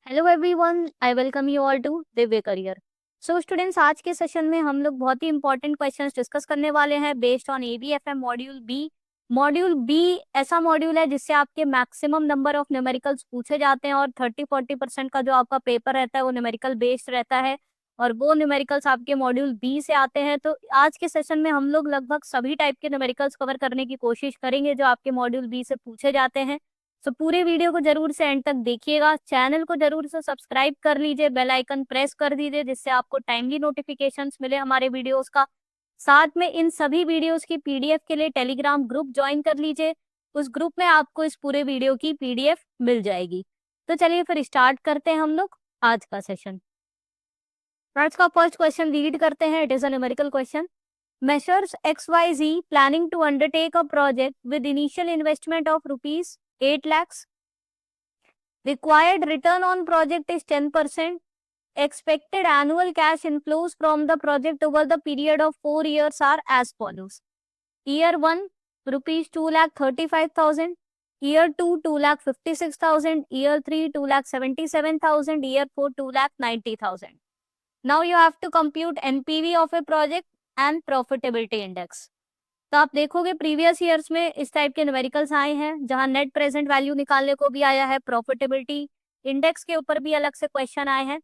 Hello everyone, I welcome you all to Divya career. So students, आज के session में हम लोग बहुत ही इंपॉर्टेंट क्वेश्चंस डिस्कस करने वाले हैं based on ABFM module B. Module B ऐसा मॉड्यूल है जिससे आपके मैक्सिमम नंबर ऑफ न्यूमेरिकल्स पूछे जाते हैं और 30-40% का जो आपका पेपर रहता है वो न्यूमेरिकल बेस्ड रहता है और वो न्यूमेरिकल्स आपके मॉड्यूल बी से आते हैं। तो आज के सेशन में हम लोग लगभग सभी टाइप के न्यूमेरिकल्स कवर करने की कोशिश करेंगे जो आपके मॉड्यूल बी से पूछे जाते हैं। तो पूरे वीडियो को जरूर से एंड तक देखिएगा। चैनल को जरूर से सब्सक्राइब कर लीजिए, बेल आइकन प्रेस कर दीजिए जिससे आपको टाइमली नोटिफिकेशंस मिले हमारे वीडियोस का। साथ में इन सभी वीडियोस की पीडीएफ के लिए टेलीग्राम ग्रुप ज्वाइन कर लीजिए। उस ग्रुप में आपको इस पूरे वीडियो की पीडीएफ मिल जाएगी। तो चलिए फिर स्टार्ट करते हैं हम लोग आज का सेशन। आज का फर्स्ट क्वेश्चन रीड करते हैं। It is a numerical question. Measures XYZ planning to undertake a project with initial investment of rupees 8 lakhs. Required return on project is 10%. Expected annual cash inflows from the project over the period of 4 years are as follows. Year 1, rupees 2,35,000. Year 2, 2,56,000. Year 3, 2,77,000. Year 4, 2,90,000. Now you have to compute NPV of a project and profitability index. तो आप देखोगे previous years में इस type के numericals आए हैं जहां net present value निकालने को भी आया है, प्रॉफिटेबिलिटी इंडेक्स के ऊपर भी अलग से क्वेश्चन आए हैं।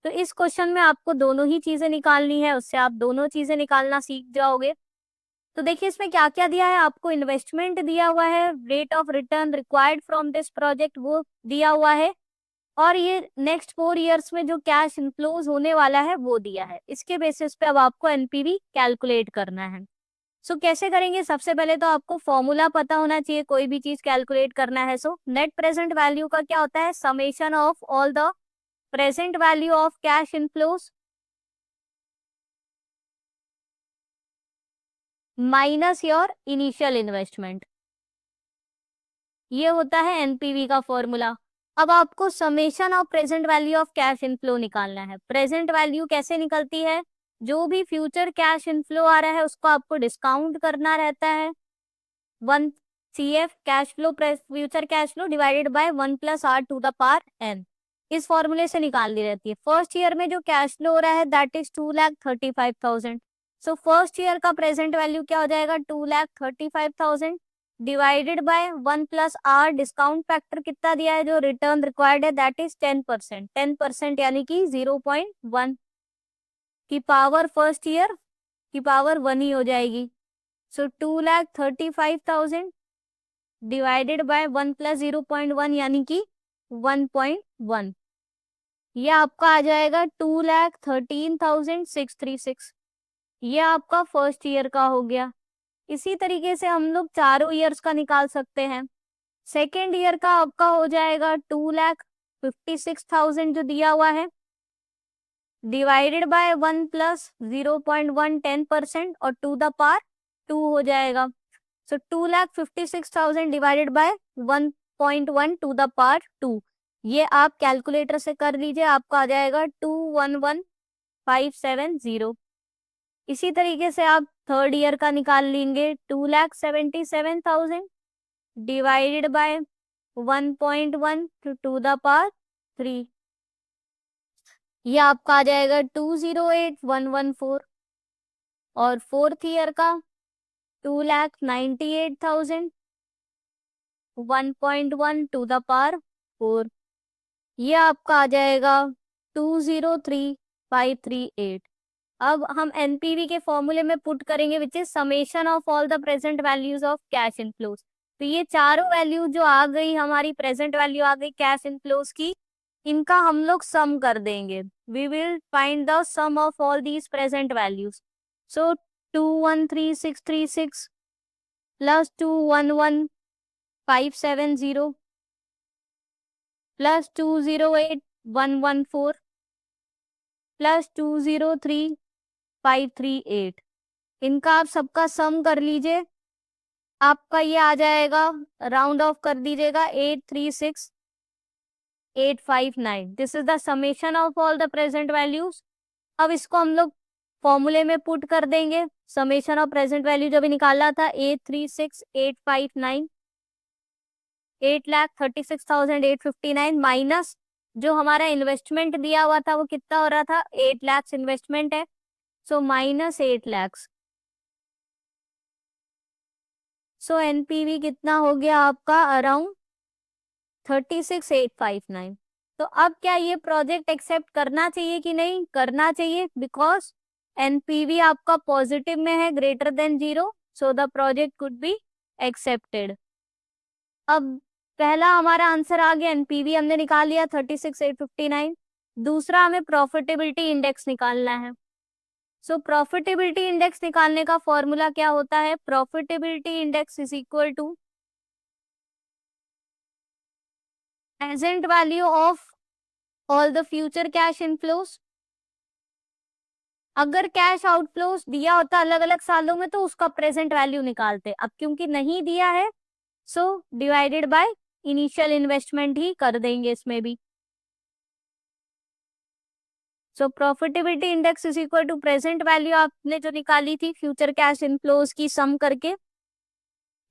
तो इस क्वेश्चन में आपको दोनों ही चीजें निकालनी है, उससे आप दोनों चीजें निकालना सीख जाओगे। तो देखिए इसमें क्या क्या दिया है आपको। इन्वेस्टमेंट दिया हुआ है, rate of return required from this project वो दिया हुआ है, और ये नेक्स्ट 4 ईयर्स में जो कैश इनफ्लोज होने वाला है वो दिया है। इसके बेसिस पे अब आपको एनपीवी कैलकुलेट करना है। सो कैसे करेंगे? सबसे पहले तो आपको फॉर्मूला पता होना चाहिए कोई भी चीज कैलकुलेट करना है। सो नेट प्रेजेंट वैल्यू का क्या होता है? Summation of all the present value of cash inflows minus your initial investment, ये होता है एनपीवी का फॉर्मूला। अब आपको summation of present value of cash inflow निकालना है। प्रेजेंट वैल्यू कैसे निकलती है? जो भी फ्यूचर कैश इनफ्लो आ रहा है उसको आपको डिस्काउंट करना रहता है। 1 CF cash flow future cash flow divided by 1 + R⁴ इस फॉर्मूले से निकालनी रहती है। फर्स्ट ईयर में जो कैश फ्लो हो रहा है that is 2,35,000। So first year का प्रेजेंट वैल्यू क्या हो जाएगा? 2,35,000 divided by 1 + R, discount factor कितना दिया है जो रिटर्न रिक्वायर्ड है दैट इज 10%। 10% यानी कि 0.1 की पावर फर्स्ट ईयर की पावर 1 ही हो जाएगी। सो 2,35,000 डिवाइडेड बाय 1 + 0.1 यानी कि 1.1, ये आपका आ जाएगा 2,13,636। ये आपका फर्स्ट ईयर का हो गया। इसी तरीके से हम लोग चारों ईयर्स का निकाल सकते हैं। सेकेंड ईयर का आपका हो जाएगा 2,56,000 जो दिया हुआ है डिवाइडेड बाय 1 + 0.1 10% और टू द पावर 2 हो जाएगा। So 2,56,000 divided by 1.1 to the power 2, ये आप कैलकुलेटर से कर लीजिए, आपको आ जाएगा 211,570। इसी तरीके से आप थर्ड ईयर का निकाल लेंगे। 2,77,000 divided by 1.1 to the power 3, ये आपका आ जाएगा 208,114। और फोर्थ ईयर का 2,98,000 1.1 टू द पावर 4, ये आपका आ जाएगा 203,538। अब हम एनपीवी के फॉर्मूले में पुट करेंगे which is summation of all the present values of cash inflows. तो ये चारों वैल्यू जो आ गई, हमारी प्रेजेंट वैल्यू आ गई कैश इनफ्लोज की, इनका हम लोग सम कर देंगे। We will find the sum of all these present values. So 213,636 plus 211,570 plus 208,114 plus 203,538, इनका आप सबका सम कर लीजिए। आपका ये आ जाएगा, राउंड ऑफ कर दीजिएगा, 836,859। This is the summation of all the present values. अब इसको हम लोग फॉर्मूले में पुट कर देंगे। समेशन ऑफ प्रेजेंट वैल्यू जो भी निकाला था 836,859, 8,36,859 माइनस जो हमारा इन्वेस्टमेंट दिया हुआ था वो कितना हो रहा था, 8 लाख इन्वेस्टमेंट है, सो माइनस 8 लाख। सो एनपीवी कितना हो गया आपका, अराउंड 36,859। तो अब क्या ये प्रोजेक्ट एक्सेप्ट करना चाहिए कि नहीं करना चाहिए, बिकॉज एनपीवी आपका पॉजिटिव में है, greater than 0, so the project could be accepted. अब पहला हमारा आंसर आ गया, एनपीवी हमने निकाल लिया 36,859। दूसरा हमें प्रॉफिटेबिलिटी इंडेक्स निकालना है। सो प्रॉफिटेबिलिटी इंडेक्स निकालने का फॉर्मूला क्या होता है, profitability index is equal to present value of all the future cash inflows. अगर कैश आउटफ्लोस दिया होता अलग अलग सालों में तो उसका प्रेजेंट वैल्यू निकालते, अब क्योंकि नहीं दिया है so divided by initial investment ही कर देंगे इसमें भी। So profitability index is equal to present value आपने जो निकाली थी फ्यूचर कैश इनफ्लोस की सम करके,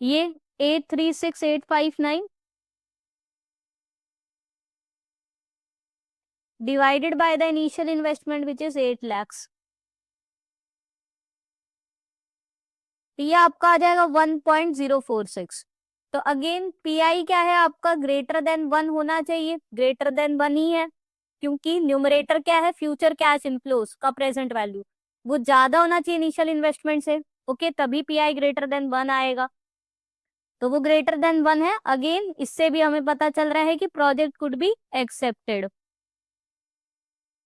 ये 836,859 divided by the initial investment which is 8 lakhs। ये आपका आ जाएगा 1.046। तो अगेन पीआई क्या है आपका, ग्रेटर देन 1 होना चाहिए, ग्रेटर देन 1 ही है, क्योंकि न्यूमरेटर क्या है, फ्यूचर कैश इनफ्लोस का प्रेजेंट वैल्यू, वो ज्यादा होना चाहिए इनिशियल इन्वेस्टमेंट से, ओके तभी पीआई ग्रेटर देन 1 आएगा। तो वो ग्रेटर देन 1 है। अगेन इससे भी हमें पता चल रहा है कि project could be accepted.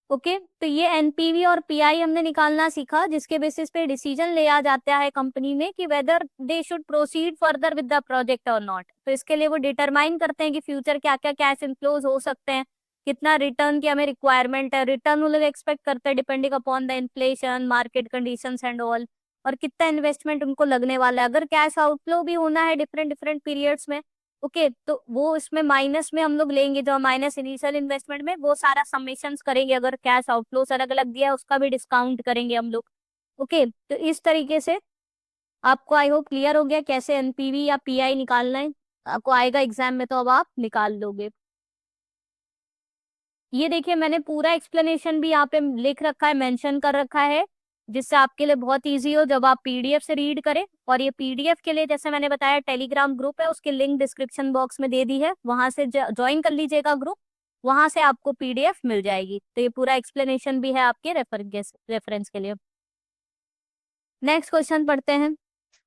Okay तो ये एनपीवी और पीआई हमने निकालना सीखा, जिसके बेसिस पे डिसीजन लिया जाता है कंपनी में कि whether they should proceed further with the project और नॉट। तो इसके लिए वो डिटरमाइन करते हैं कि फ्यूचर क्या क्या कैश इनफ्लोज हो सकते हैं, कितना रिटर्न की हमें रिक्वायरमेंट है, रिटर्न वो लोग एक्सपेक्ट करते हैं depending upon the inflation, market conditions and all, और कितना इन्वेस्टमेंट उनको लगने वाला है। अगर कैश आउटफ्लो भी होना है डिफरेंट डिफरेंट पीरियड्स में, ओके तो वो इसमें माइनस में हम लोग लेंगे, जो माइनस इनिशियल इन्वेस्टमेंट में वो सारा समेशंस करेंगे, अगर कैश आउटफ्लोस अलग अलग दिया है उसका भी डिस्काउंट करेंगे हम लोग। ओके तो इस तरीके से आपको आई होप क्लियर हो गया कैसे एनपीवी या पीआई निकालना है, आपको आएगा एग्जाम में तो अब आप निकाल लोगे। ये देखिए मैंने पूरा एक्सप्लेनेशन भी यहाँ पे लिख रखा है, मेंशन कर रखा है, जिससे आपके लिए बहुत इजी हो जब आप पीडीएफ से रीड करें। और ये पीडीएफ के लिए जैसे मैंने बताया टेलीग्राम ग्रुप है, उसकी लिंक डिस्क्रिप्शन बॉक्स में दे दी है, वहां से ज्वाइन कर लीजिएगा ग्रुप, वहां से आपको पीडीएफ मिल जाएगी। तो ये पूरा एक्सप्लेनेशन भी है आपके रेफरेंस के लिए। नेक्स्ट क्वेश्चन पढ़ते हैं।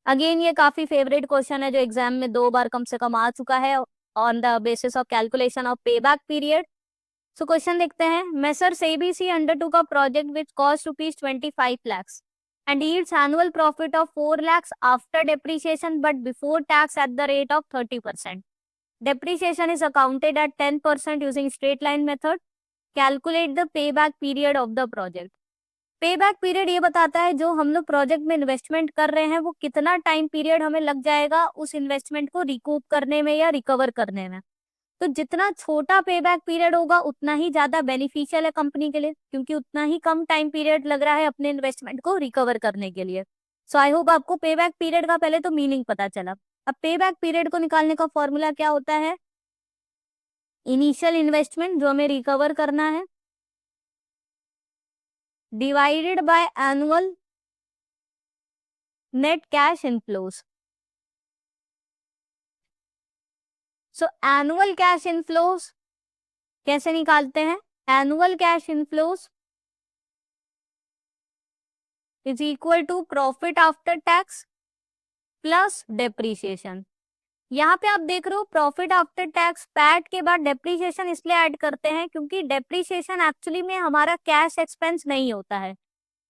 अगेन ये काफी फेवरेट क्वेश्चन है जो एग्जाम में 2 बार कम से कम आ चुका है, on the basis of calculation of pay back period. So question देखते हैं, Messrs ABC undertook a project which cost ₹25 lakhs and yields annual profit of 4 lakhs after depreciation but before tax at the rate of 30%. Depreciation is accounted at 10% using straight line method. Calculate the payback period of the project. Payback period ये बताता है जो हम लोग project में investment कर रहे हैं वो कितना टाइम पीरियड हमें लग जाएगा उस इन्वेस्टमेंट को रिकूप करने में या रिकवर करने में। तो जितना छोटा पेबैक पीरियड होगा उतना ही ज्यादा बेनिफिशियल है कंपनी के लिए, क्योंकि उतना ही कम टाइम पीरियड लग रहा है अपने इन्वेस्टमेंट को रिकवर करने के लिए। सो आई होप आपको पेबैक पीरियड का पहले तो मीनिंग पता चला। अब पेबैक पीरियड को निकालने का फॉर्मूला क्या होता है, इनिशियल इन्वेस्टमेंट जो हमें रिकवर करना है divided by annual net cash inflows. So annual cash inflows कैसे निकालते हैं, annual cash inflows is equal to profit after tax plus depreciation. यहाँ पे आप देख रहे हो प्रॉफिट आफ्टर टैक्स पैट के बाद डेप्रीशिएशन इसलिए ऐड करते हैं क्योंकि डेप्रीशिएशन एक्चुअली में हमारा कैश एक्सपेंस नहीं होता है।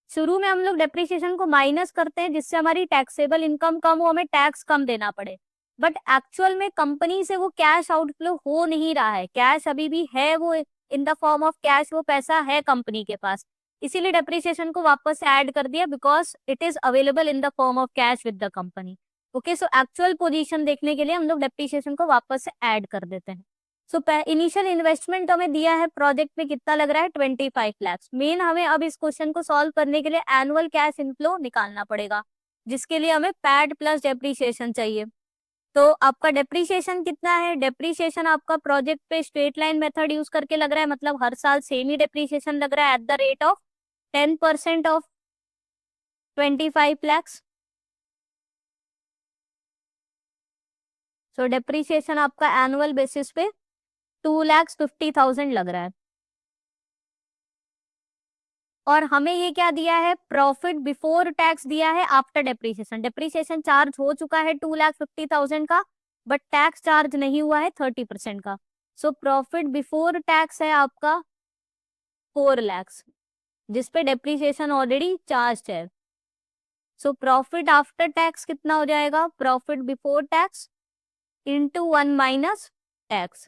शुरू में हम लोग डेप्रीशिएशन को माइनस करते हैं जिससे हमारी टैक्सेबल इनकम कम हो, हमें टैक्स कम देना पड़े, बट एक्चुअल में कंपनी से वो कैश आउटफ्लो हो नहीं रहा है, कैश अभी भी है, वो in the form of cash वो पैसा है कंपनी के पास, इसीलिए डेप्रीशिएशन को वापस से ऐड कर दिया because it is available in the form of cash with the company. Okay so actual position देखने के लिए हम लोग डेप्रीशिएशन को वापस से ऐड कर देते हैं। सो इनिशियल इन्वेस्टमेंट हमें दिया है प्रोजेक्ट में कितना लग रहा है 25 lakhs। मेन हमें अब इस क्वेश्चन को सॉल्व करने के लिए एनुअल कैश इनफ्लो निकालना पड़ेगा, जिसके लिए हमें पैड प्लस डेप्रीशिएशन चाहिए। तो आपका डेप्रीशिएशन कितना है? डेप्रीशिएशन आपका प्रोजेक्ट पे स्ट्रेट लाइन मेथड यूज करके लग रहा है, मतलब हर साल सेम ही डेप्रीशिएशन लग रहा है at the rate of 10% of 25 lakhs। So depreciation आपका एनुअल बेसिस पे 2,50,000 लग रहा है। और हमें ये क्या दिया है? प्रॉफिट बिफोर टैक्स दिया है आफ्टर डेप्रीशिएशन। डेप्रीशिएशन चार्ज हो चुका है 2,50,000 का, बट टैक्स चार्ज नहीं हुआ है 30% का। सो प्रॉफिट बिफोर टैक्स है आपका 4 lakhs, जिसपे डेप्रीशिएशन ऑलरेडी चार्ज है। सो प्रॉफिट आफ्टर टैक्स कितना हो जाएगा? Profit before tax into 1 minus tax.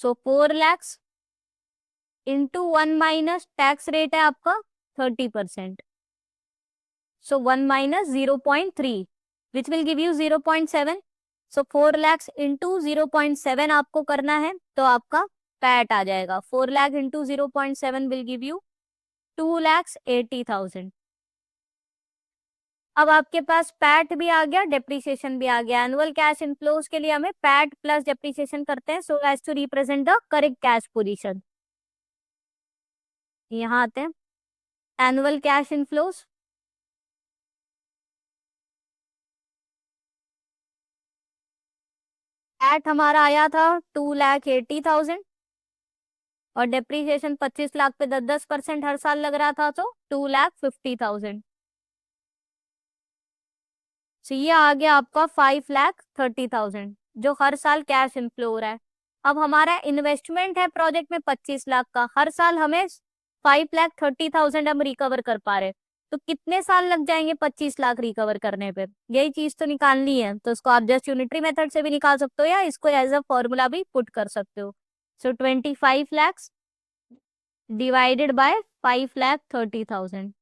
So 4 lakhs into 1 minus tax rate है आपका 30%। So 1 minus 0.3, which will give you 0.7. So 4 lakhs into 0.7 आपको करना है, तो आपका पैट आ जाएगा। 4 lakh into 0.7 will give you 2,80,000। अब आपके पास पैट भी आ गया, डेप्रीशिएशन भी आ गया। एनुअल कैश इनफ्लोज के लिए हमें पैट प्लस डेप्रीशिएशन करते हैं, so as to represent the correct cash position. यहाँ आते हैं एनुअल कैश इनफ्लोज। पैट हमारा आया था 2,80,000 और डेप्रीशिएशन 25 लाख पे 10% हर साल लग रहा था, तो 2,50,000। तो ये आ गया आपका 5,30,000 जो हर साल कैश इनफ्लो हो रहा है। अब हमारा इन्वेस्टमेंट है प्रोजेक्ट में 25 लाख का, हर साल हमें 5,30,000 हम रिकवर कर पा रहे, तो कितने साल लग जाएंगे 25 लाख रिकवर करने पे? यही चीज तो निकालनी है। तो इसको आप जस्ट यूनिटरी मेथड से भी निकाल सकते हो या इसको एज अ फॉर्मूला भी पुट कर सकते हो। सो 25 lakhs डिवाइडेड बाय 5,30,000,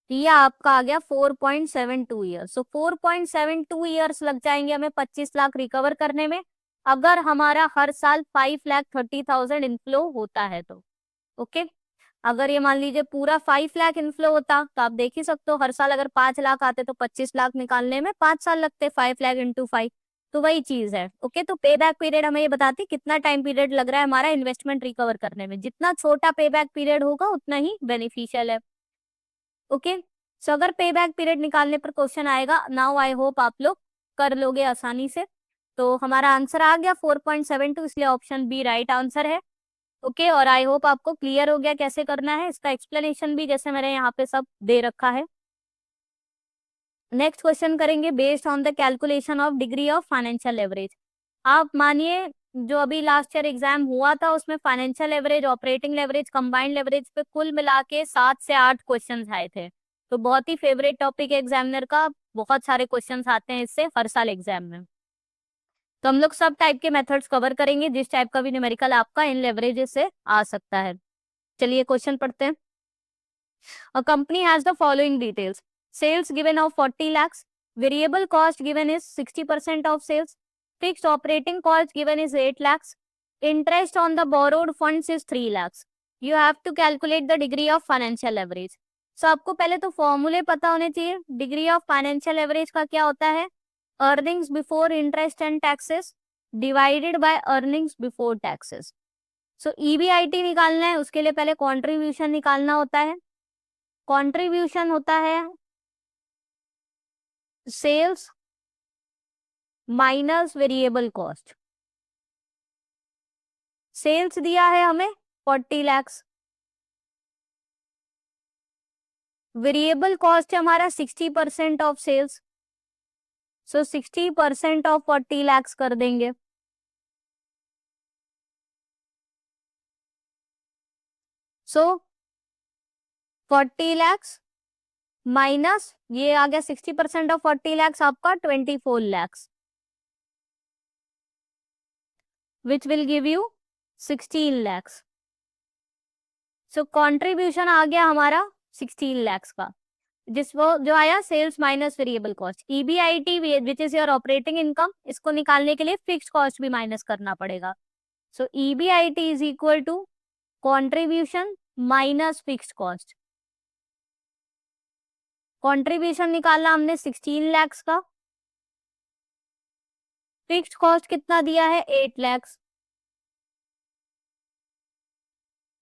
ये आपका आ गया 4.72 ईयर्स। सो 4.72 ईयर्स लग जाएंगे हमें 25 लाख रिकवर करने में, अगर हमारा हर साल 5,30,000 इनफ्लो होता है तो। ओके, अगर ये मान लीजिए पूरा 5 लाख इनफ्लो होता तो आप देख ही सकते हो, हर साल अगर 5 लाख आते तो 25 लाख निकालने में 5 साल लगते, 5 लाख इंटू 5। तो वही चीज है। ओके, तो पे बैक पीरियड हमें ये बताती कितना टाइम पीरियड लग रहा है हमारा इन्वेस्टमेंट रिकवर करने में। जितना छोटा पे बैक पीरियड होगा उतना ही बेनिफिशियल है। ओके, सो अगर पे बैक पीरियड निकालने पर क्वेश्चन आएगा, नाउ आई होप आप लोग कर लोगे आसानी से। तो हमारा आंसर आ गया 4.72, इसलिए ऑप्शन बी राइट आंसर है। ओके, और आई होप आपको क्लियर हो गया कैसे करना है। इसका एक्सप्लेनेशन भी जैसे मैंने यहाँ पे सब दे रखा है। नेक्स्ट क्वेश्चन करेंगे based on the calculation of degree of financial leverage. आप मानिए जो अभी लास्ट ईयर एग्जाम हुआ था उसमें financial leverage, operating leverage, combined leverage पे कुल मिला के 7 से 8 क्वेश्चन आए थे। तो बहुत ही फेवरेट टॉपिक है एग्जामिनर का, बहुत सारे क्वेश्चन आते हैं इससे हर साल एग्जाम में। तो हम लोग सब टाइप के मेथड्स कवर करेंगे, जिस टाइप का भी न्यूमेरिकल आपका इन लेवरेजेस से आ सकता है। चलिए क्वेश्चन पढ़ते हैं। A company has the following details: sales given of 40 lakhs, variable cost given is 60% of sales, fixed operating cost given is 8 lakhs, interest on the borrowed funds is 3 lakhs. You have to calculate the degree of financial leverage. So आपको पहले तो फॉर्मूले पता होने चाहिए। Degree of financial leverage का क्या होता है? Earnings before interest and taxes divided by earnings before taxes. So EBIT निकालना है, उसके लिए पहले कॉन्ट्रीब्यूशन निकालना होता है। कंट्रीब्यूशन होता है sales minus variable cost. Sales दिया है हमें 40 lakhs, वेरिएबल कॉस्ट है हमारा 60% of sales, so 60% of 40 lakhs कर देंगे। सो 40 lakhs माइनस ये आ गया 60% ऑफ 40 lakhs आपका 24 lakhs, which will give you 16 lakhs। So contribution आ गया हमारा 16 lakhs का, जिस वो जो आया sales minus variable cost. EBIT which is your operating income, इसको निकालने के लिए फिक्स कॉस्ट भी माइनस करना पड़ेगा। So EBIT is equal to contribution minus fix cost. Contribution निकालना हमने 16 lakhs का, फिक्स्ड कॉस्ट कितना दिया है 8 lakhs,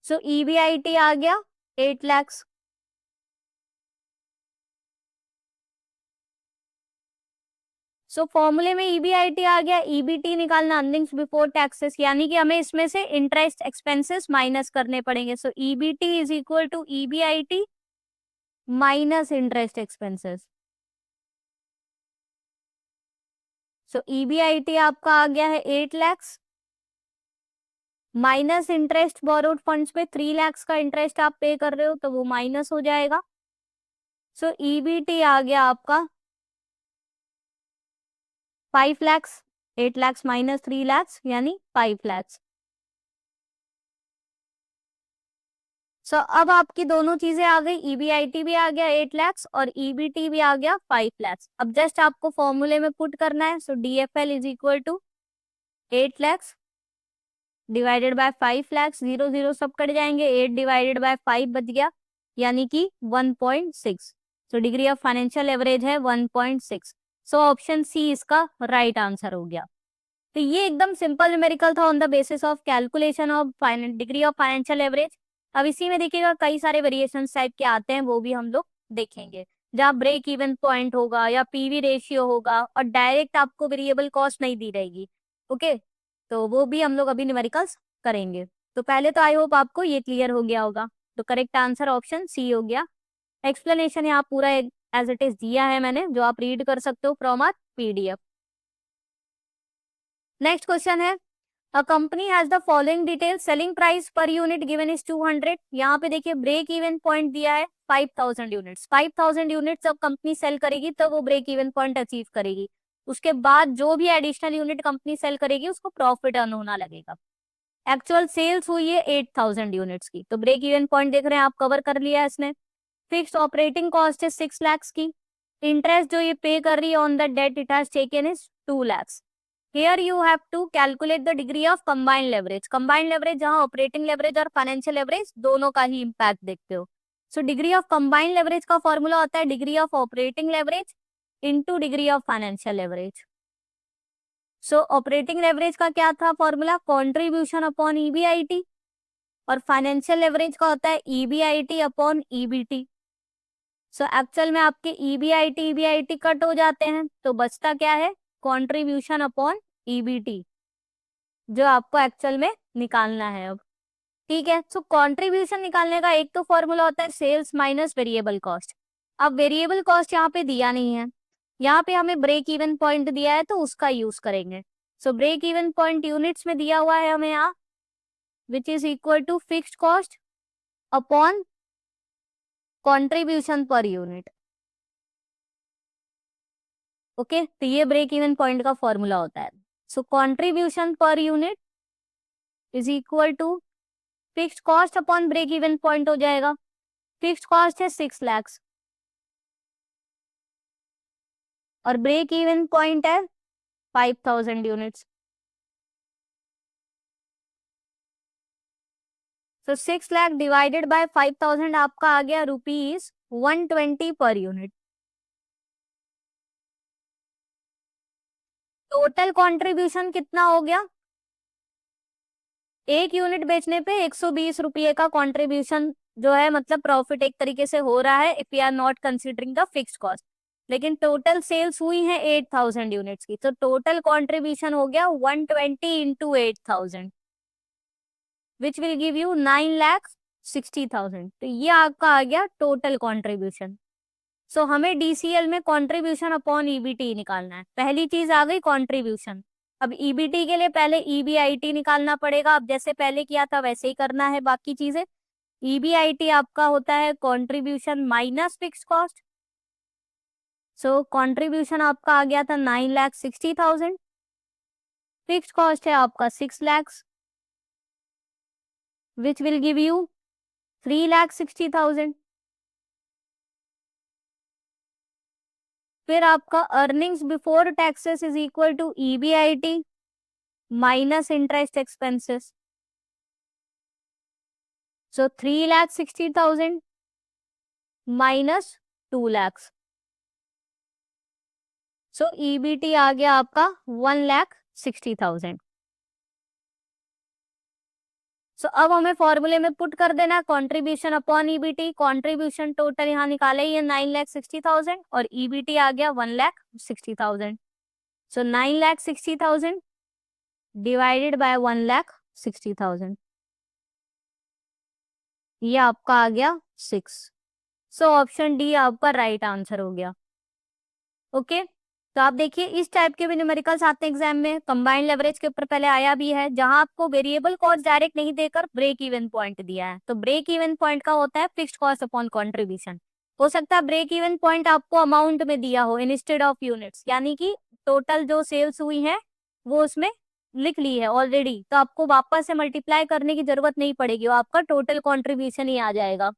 सो EBIT आ गया 8 lakhs। सो फॉर्मूले में EBIT आ गया, EBT निकालना अर्निंग्स बिफोर टैक्सेस, यानी कि हमें इसमें से इंटरेस्ट एक्सपेंसेस माइनस करने पड़ेंगे। So EBT is equal to EBIT minus interest expenses. So EBIT आपका आ गया है 8 lakhs minus interest borrowed funds पे 3 lakhs का इंटरेस्ट आप पे कर रहे हो तो वो माइनस हो जाएगा। सो EBT आ गया आपका 5 lakhs, 8 lakhs माइनस 3 lakhs यानी 5 lakhs। सो अब आपकी दोनों चीजें आ गई, EBIT भी आ गया 8 lakhs और EBT भी आ गया 5 lakhs। अब जस्ट आपको फॉर्मूले में पुट करना है। So DFL is equal to 8 lakhs divided by 5 lakhs, 0 0 सब कट जाएंगे, 8 डिवाइडेड बाय 5 बच गया यानी कि 1.6। सो डिग्री ऑफ फाइनेंशियल एवरेज है 1.6। सो ऑप्शन सी इसका राइट आंसर हो गया। तो ये एकदम सिंपल न्यूमेरिकल था on the basis of calculation of degree of financial average. अब इसी में देखिएगा कई सारे वेरिएशन टाइप के आते हैं, वो भी हम लोग देखेंगे, जहाँ ब्रेक इवन पॉइंट होगा या पीवी रेशियो होगा और डायरेक्ट आपको वेरिएबल कॉस्ट नहीं दी रहेगी। ओके, तो वो भी हम लोग अभी न्यूमेरिकल्स करेंगे। तो पहले तो आई होप आपको ये क्लियर हो गया होगा। तो करेक्ट आंसर ऑप्शन सी हो गया। एक्सप्लेनेशन यहाँ पूरा एज इट इज दिया है मैंने, जो आप रीड कर सकते हो from our PDF। Next question है, a company has the following detail, selling price per unit given is 200। यहाँ पे देखिए ब्रेक इवन पॉइंट दिया है 5000 यूनिट्स। 5000 यूनिट्स जब कंपनी सेल करेगी तब वो ब्रेक इवन पॉइंट अचीव करेगी। उसके बाद जो भी एडिशनल यूनिट कंपनी सेल करेगी उसको प्रॉफिट अर्न होना लगेगा। एक्चुअल सेल्स हुई है 8000 यूनिट्स की, तो ब्रेक इवन पॉइंट देख रहे हैं आप, कवर कर लिया है इसने। फिक्स्ड ऑपरेटिंग कॉस्ट है 6 lakhs की। इंटरेस्ट जो ये पे कर रही है on the debt it has taken is 2 lakhs। Here you have to calculate the degree of combined leverage. Combined leverage जहाँ ऑपरेटिंग लेवरेज और फाइनेंशियल लेवरेज दोनों का ही इम्पैक्ट देखते हो। सो डिग्री ऑफ कंबाइंड लेवरेज का फॉर्मूला होता है degree of operating leverage into degree of financial leverage. So operating leverage का क्या था फॉर्मूला, कंट्रीब्यूशन अपॉन EBIT, और फाइनेंशियल लेवरेज का होता है EBIT upon EBT। So actual में आपके EBIT कट हो जाते हैं तो बचता क्या है, कंट्रीब्यूशन अपॉन EBT, जो आपको एक्चुअल में निकालना है अब। ठीक है, सो कंट्रीब्यूशन निकालने का एक तो फॉर्मूला होता है सेल्स माइनस वेरिएबल कॉस्ट। अब वेरिएबल कॉस्ट यहाँ पे दिया नहीं है, यहाँ पे हमें ब्रेक इवन पॉइंट दिया है तो उसका यूज करेंगे। So break even point units में दिया हुआ है हमें यहाँ, which is equal to fixed cost upon contribution per unit. Okay, तो ये ब्रेक इवन पॉइंट का फॉर्मूला होता है। So contribution per unit is equal to fixed cost upon break even point हो जाएगा। फिक्स्ड कॉस्ट है 6 lakhs और break even point है 5000 units. So 6 lakh divided by 5000 आपका आ गया ₹120 पर यूनिट। टोटल कंट्रीब्यूशन कितना हो गया, एक यूनिट बेचने पे 120 रुपये का कंट्रीब्यूशन जो है, मतलब प्रॉफिट एक तरीके से हो रहा है if you are not considering the fixed cost. लेकिन टोटल सेल्स हुई है 8000 यूनिट्स की, तो टोटल कंट्रीब्यूशन हो गया 120 into 8000 which will give you 9,60,000। तो ये आपका आ गया टोटल कंट्रीब्यूशन। सो हमें DCL में कंट्रीब्यूशन अपॉन EBT निकालना है। पहली चीज आ गई कंट्रीब्यूशन। अब EBT के लिए पहले EBIT निकालना पड़ेगा। अब जैसे पहले किया था वैसे ही करना है बाकी चीजें। EBIT आपका होता है कंट्रीब्यूशन माइनस फिक्स्ड कॉस्ट। सो कंट्रीब्यूशन आपका आ गया था 9,60,000। फिक्स्ड कॉस्ट है आपका 6 lakhs which will give you 3,60,000। फिर आपका earnings before taxes is equal to EBIT minus interest expenses. So 3,60,000 minus 2 lakhs. So EBT आ गया आपका 1,60,000. सो अब हमें फॉर्मूले में पुट कर देना है contribution upon EBT. Contribution total यहाँ निकाले ये 9,60,000 और ईबीटी आ गया 1,60,000. सो 9,60,000 डिवाइडेड बाय 1,60,000, ये आपका आ गया 6. सो ऑप्शन डी आपका राइट आंसर हो गया. ओके तो आप देखिए इस टाइप के भी न्यूमेरिकल्स आते हैं एग्जाम में. कंबाइंड लेवरेज के ऊपर पहले आया भी है, जहां आपको वेरिएबल कॉस्ट डायरेक्ट नहीं देकर ब्रेक इवन पॉइंट दिया है. तो ब्रेक इवन पॉइंट का होता है फिक्स्ड कॉस्ट अपॉन कंट्रीब्यूशन. हो सकता है ब्रेक इवन पॉइंट आपको अमाउंट में दिया हो इंस्टेड ऑफ यूनिट्स, यानी कि टोटल जो सेल्स हुई है वो उसमें लिख ली है ऑलरेडी, तो आपको वापस से मल्टीप्लाई करने की जरूरत नहीं पड़ेगी, वो आपका टोटल कॉन्ट्रीब्यूशन ही आ जाएगा.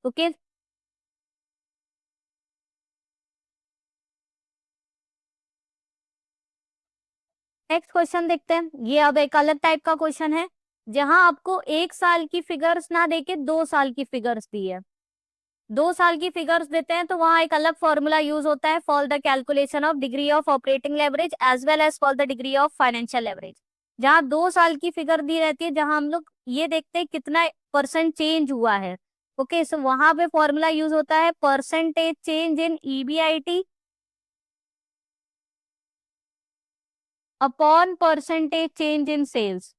ओके नेक्स्ट क्वेश्चन देखते हैं. ये अब एक अलग टाइप का क्वेश्चन है, जहां आपको 1 साल की फिगर्स ना देके 2 साल की फिगर्स दी है. 2 साल की फिगर्स देते हैं तो वहां एक अलग फॉर्मूला यूज होता है for the calculation of degree of operating leverage as well as for the degree of financial leverage. जहां 2 साल की फिगर दी रहती है, जहां हम लोग ये देखते हैं कितना परसेंट चेंज हुआ है. ओके सो वहां पे फॉर्मूला यूज होता है percentage change in EBIT upon percentage change in sales.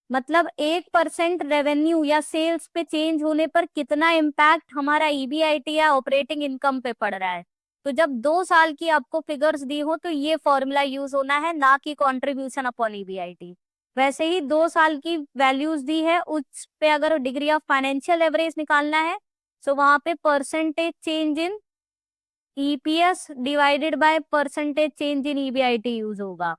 मतलब 1% रेवेन्यू या सेल्स पे चेंज होने पर कितना इम्पैक्ट हमारा ईबीआईटी या ऑपरेटिंग इनकम पे पड़ रहा है. तो जब 2 साल की आपको फिगर्स दी हो तो ये फॉर्मूला यूज होना है, ना कि कॉन्ट्रीब्यूशन अपॉन ईबीआईटी. वैसे ही 2 साल की वैल्यूज दी है, उस पे अगर डिग्री ऑफ फाइनेंशियल एवरेज निकालना है तो वहां पे percentage change in EPS divided by percentage change in EBIT use होगा.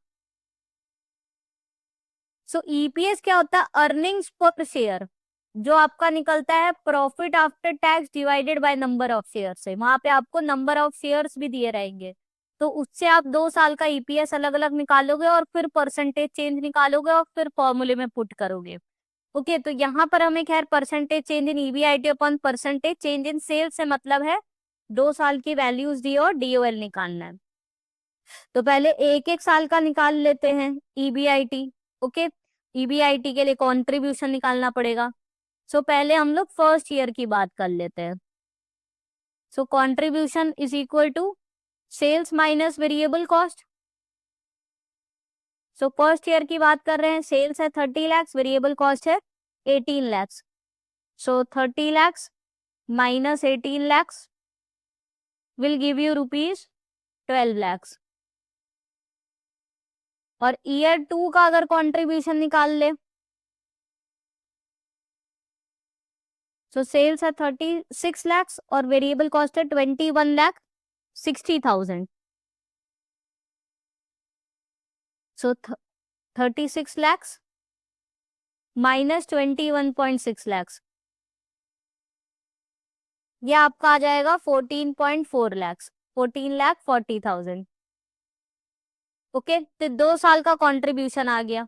सो ईपीएस क्या होता है, अर्निंग्स पर शेयर, जो आपका निकलता है profit after tax divided by number of share से. वहां पे आपको नंबर ऑफ शेयर्स भी दिए रहेंगे, तो उससे आप 2 साल का ईपीएस अलग अलग निकालोगे और फिर परसेंटेज चेंज निकालोगे और फिर फॉर्मूले में पुट करोगे. ओके तो यहाँ पर हमें खैर percentage change in EBIT upon percentage change in sales से मतलब है 2 साल की वैल्यूज दी और डीओएल निकालना है. तो पहले एक एक साल का निकाल लेते हैं ईबीआईटी. ओके ईबीआईटी के लिए कंट्रीब्यूशन निकालना पड़ेगा. सो पहले हम लोग फर्स्ट ईयर की बात कर लेते हैं. So contribution is equal to sales minus variable cost. So first year की बात कर रहे हैं, सेल्स है 30 lakhs, वेरिएबल कॉस्ट है 18 lakhs. So 30 lakhs minus 18 lakhs will give you rupees 12 lakhs. और ईयर 2 का अगर कंट्रीब्यूशन निकाल ले, सो सेल्स है 36 lakhs और वेरिएबल कॉस्ट है 21,60,000. सो 36 lakhs माइनस 21.6 lakhs, ये आपका आ जाएगा 14.4 lakhs, 14,40,000. ओके तो 2 साल का कंट्रीब्यूशन आ गया.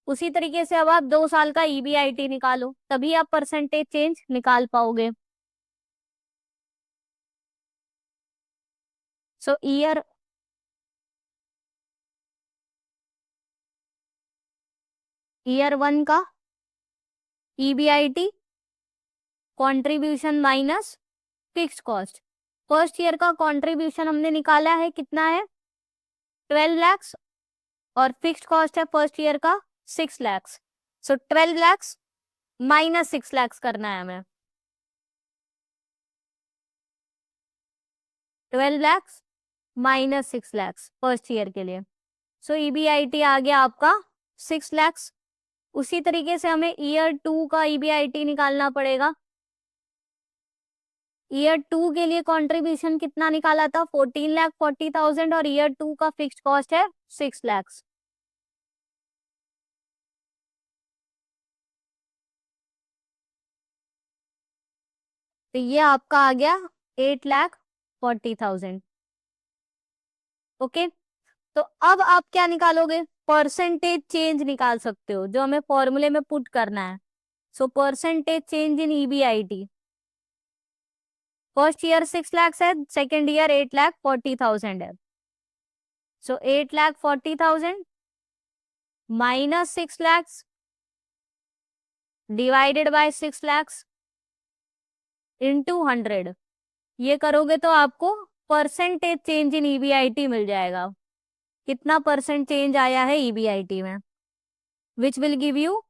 उसी तरीके से अब आप 2 साल का ईबीआईटी निकालो, तभी आप परसेंटेज चेंज निकाल पाओगे. सो ईयर 1 का EBIT contribution minus fixed cost. First year का कंट्रीब्यूशन हमने निकाला है, कितना है 12 lakhs और फिक्स्ड कॉस्ट है फर्स्ट ईयर का 6 lakhs. सो 12 lakhs माइनस 6 lakhs करना है हमें. 12 lakhs minus 6 lakhs first year के लिए. सो ईबीआईटी आ गया आपका 6 lakhs. उसी तरीके से हमें ईयर 2 का ईबीआईटी निकालना पड़ेगा. ईयर 2 के लिए कंट्रीब्यूशन कितना निकाला था 14,40,000 और ईयर 2 का फिक्स्ड कॉस्ट है 6 lakhs. तो ये आपका आ गया 8,40,000. ओके तो अब आप क्या निकालोगे, परसेंटेज चेंज निकाल सकते हो, जो हमें फॉर्मूले में पुट करना है. सो percentage change in EBIT, first year 6 lakh है, सेकेंड ईयर 8,40,000 है। सो 8,40,000 minus 6 lakh divided bye 6 lakh into 100, ये करोगे तो आपको परसेंटेज चेंज इन ईबीआईटी मिल जाएगा। कितना परसेंट चेंज आया है ईबीआईटी में, विच विल गिव यू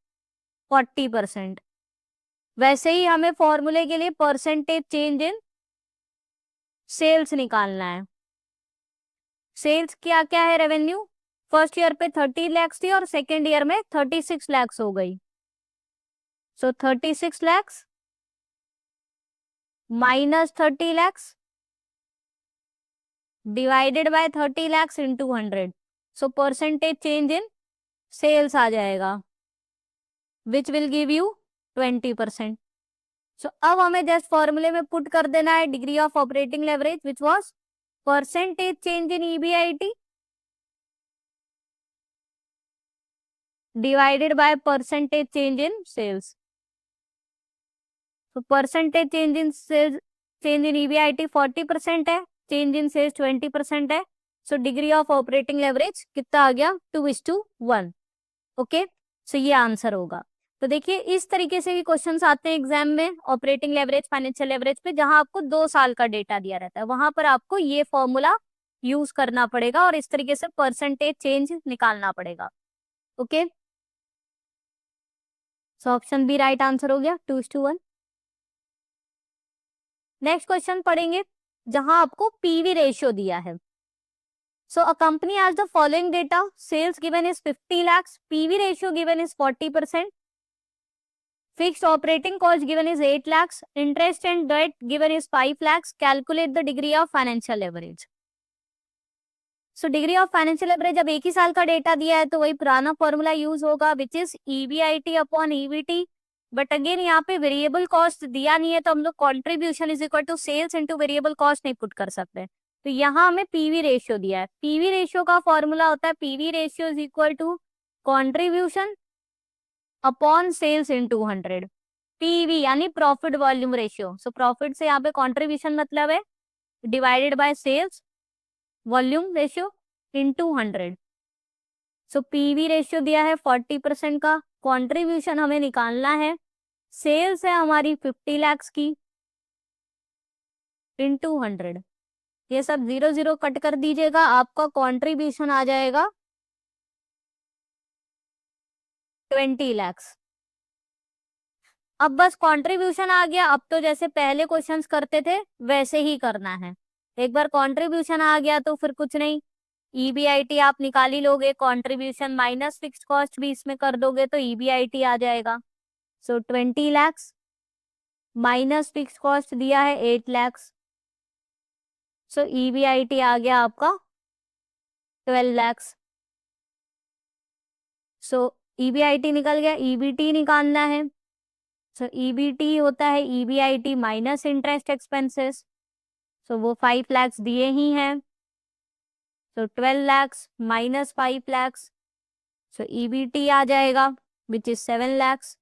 40%। वैसे ही हमें फॉर्मूले के लिए परसेंटेज चेंज इन सेल्स निकालना है। सेल्स क्या क्या है, रेवेन्यू फर्स्ट ईयर पे 30 लाख थी और सेकेंड ईयर में 36 लाख हो गई। So 36 lakh minus 30 lakh divided by 30 lakh into 100। So percentage change in sales आ जाएगा, which will give you 20%। So अब हमें जस्ट फॉर्मूले में पुट कर देना है degree of operating leverage, which was percentage change in EBIT divided by percentage change in sales. तो percentage change in sales, change in EBIT 40% है, चेंज इन सेल्स 20% है। सो डिग्री ऑफ ऑपरेटिंग लेवरेज कितना आ गया, 2:1। Okay, सो ये answer होगा। तो देखिए इस तरीके से भी क्वेश्चंस आते हैं एग्जाम में ऑपरेटिंग लेवरेज, फाइनेंशियल लेवरेज पे, जहां आपको 2 साल का डेटा दिया रहता है, वहां पर आपको ये फॉर्मूला यूज करना पड़ेगा और इस तरीके से परसेंटेज चेंज निकालना पड़ेगा। Okay, so option B right answer हो गया, 2:1। नेक्स्ट क्वेश्चन पढ़ेंगे जहां आपको पीवी रेशियो दिया है। So a company has the following data, sales given is 50 lakhs, PV ratio given is 40%, fixed operating cost given is 8 lakhs, interest and debt given is 5 lakhs, calculate the degree of financial leverage. So degree of financial leverage, अब एक ही साल का data दिया है तो वही पुराना formula use होगा, which is EBIT upon EBT. But again यहाँ पे वेरिएबल कॉस्ट दिया नहीं है तो हम लोग contribution is equal to sales into variable cost नहीं पुट कर सकते। तो यहाँ हमें पीवी रेशियो दिया है। पीवी रेशियो का फॉर्मूला होता है PV ratio is equal to contribution upon sales into 100। PV यानी profit volume ratio. So profit से यहाँ पे कॉन्ट्रीब्यूशन मतलब है divided by sales volume ratio into 100। So PV ratio दिया है 40% का, कॉन्ट्रीब्यूशन हमें निकालना है, सेल्स है हमारी 50 lakhs की इनटू 100। ये सब 0 0 कट कर दीजिएगा, आपका कॉन्ट्रीब्यूशन आ जाएगा 20 lakhs। अब बस कंट्रीब्यूशन आ गया, अब तो जैसे पहले क्वेश्चंस करते थे वैसे ही करना है। एक बार कंट्रीब्यूशन आ गया तो फिर कुछ नहीं, ईबीआईटी आप निकाल ही लोगे, कंट्रीब्यूशन माइनस फिक्स्ड कॉस्ट भी इसमें कर दोगे तो ईबीआईटी आ जाएगा। सो 20 lakhs माइनस फिक्स्ड कॉस्ट दिया है 8 lakhs। सो ईबीआईटी आ गया आपका 12 lakhs। सो ईबीआईटी निकल गया, ईबीटी निकालना है। सो ईबीटी होता है ईबीआईटी माइनस इंटरेस्ट एक्सपेंसेस। सो वो 5 lakhs दिए ही हैं। सो 12 lakhs minus 5 lakhs। So EBT आ जाएगा विच इज 7 lakhs।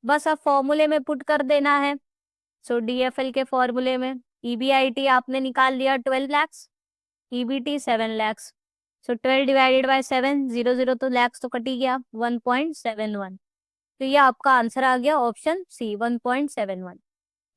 बस अब फॉर्मूले में पुट कर देना है। सो डीएफएल के फॉर्मूले में ईबीआईटी आपने निकाल लिया 12 lakhs, EBT 7 lakhs। So 12 divided by 7, 0 0 तो लैक्स तो कट ही गया, 1.71। तो ये आपका आंसर आ गया ऑप्शन सी 1.71।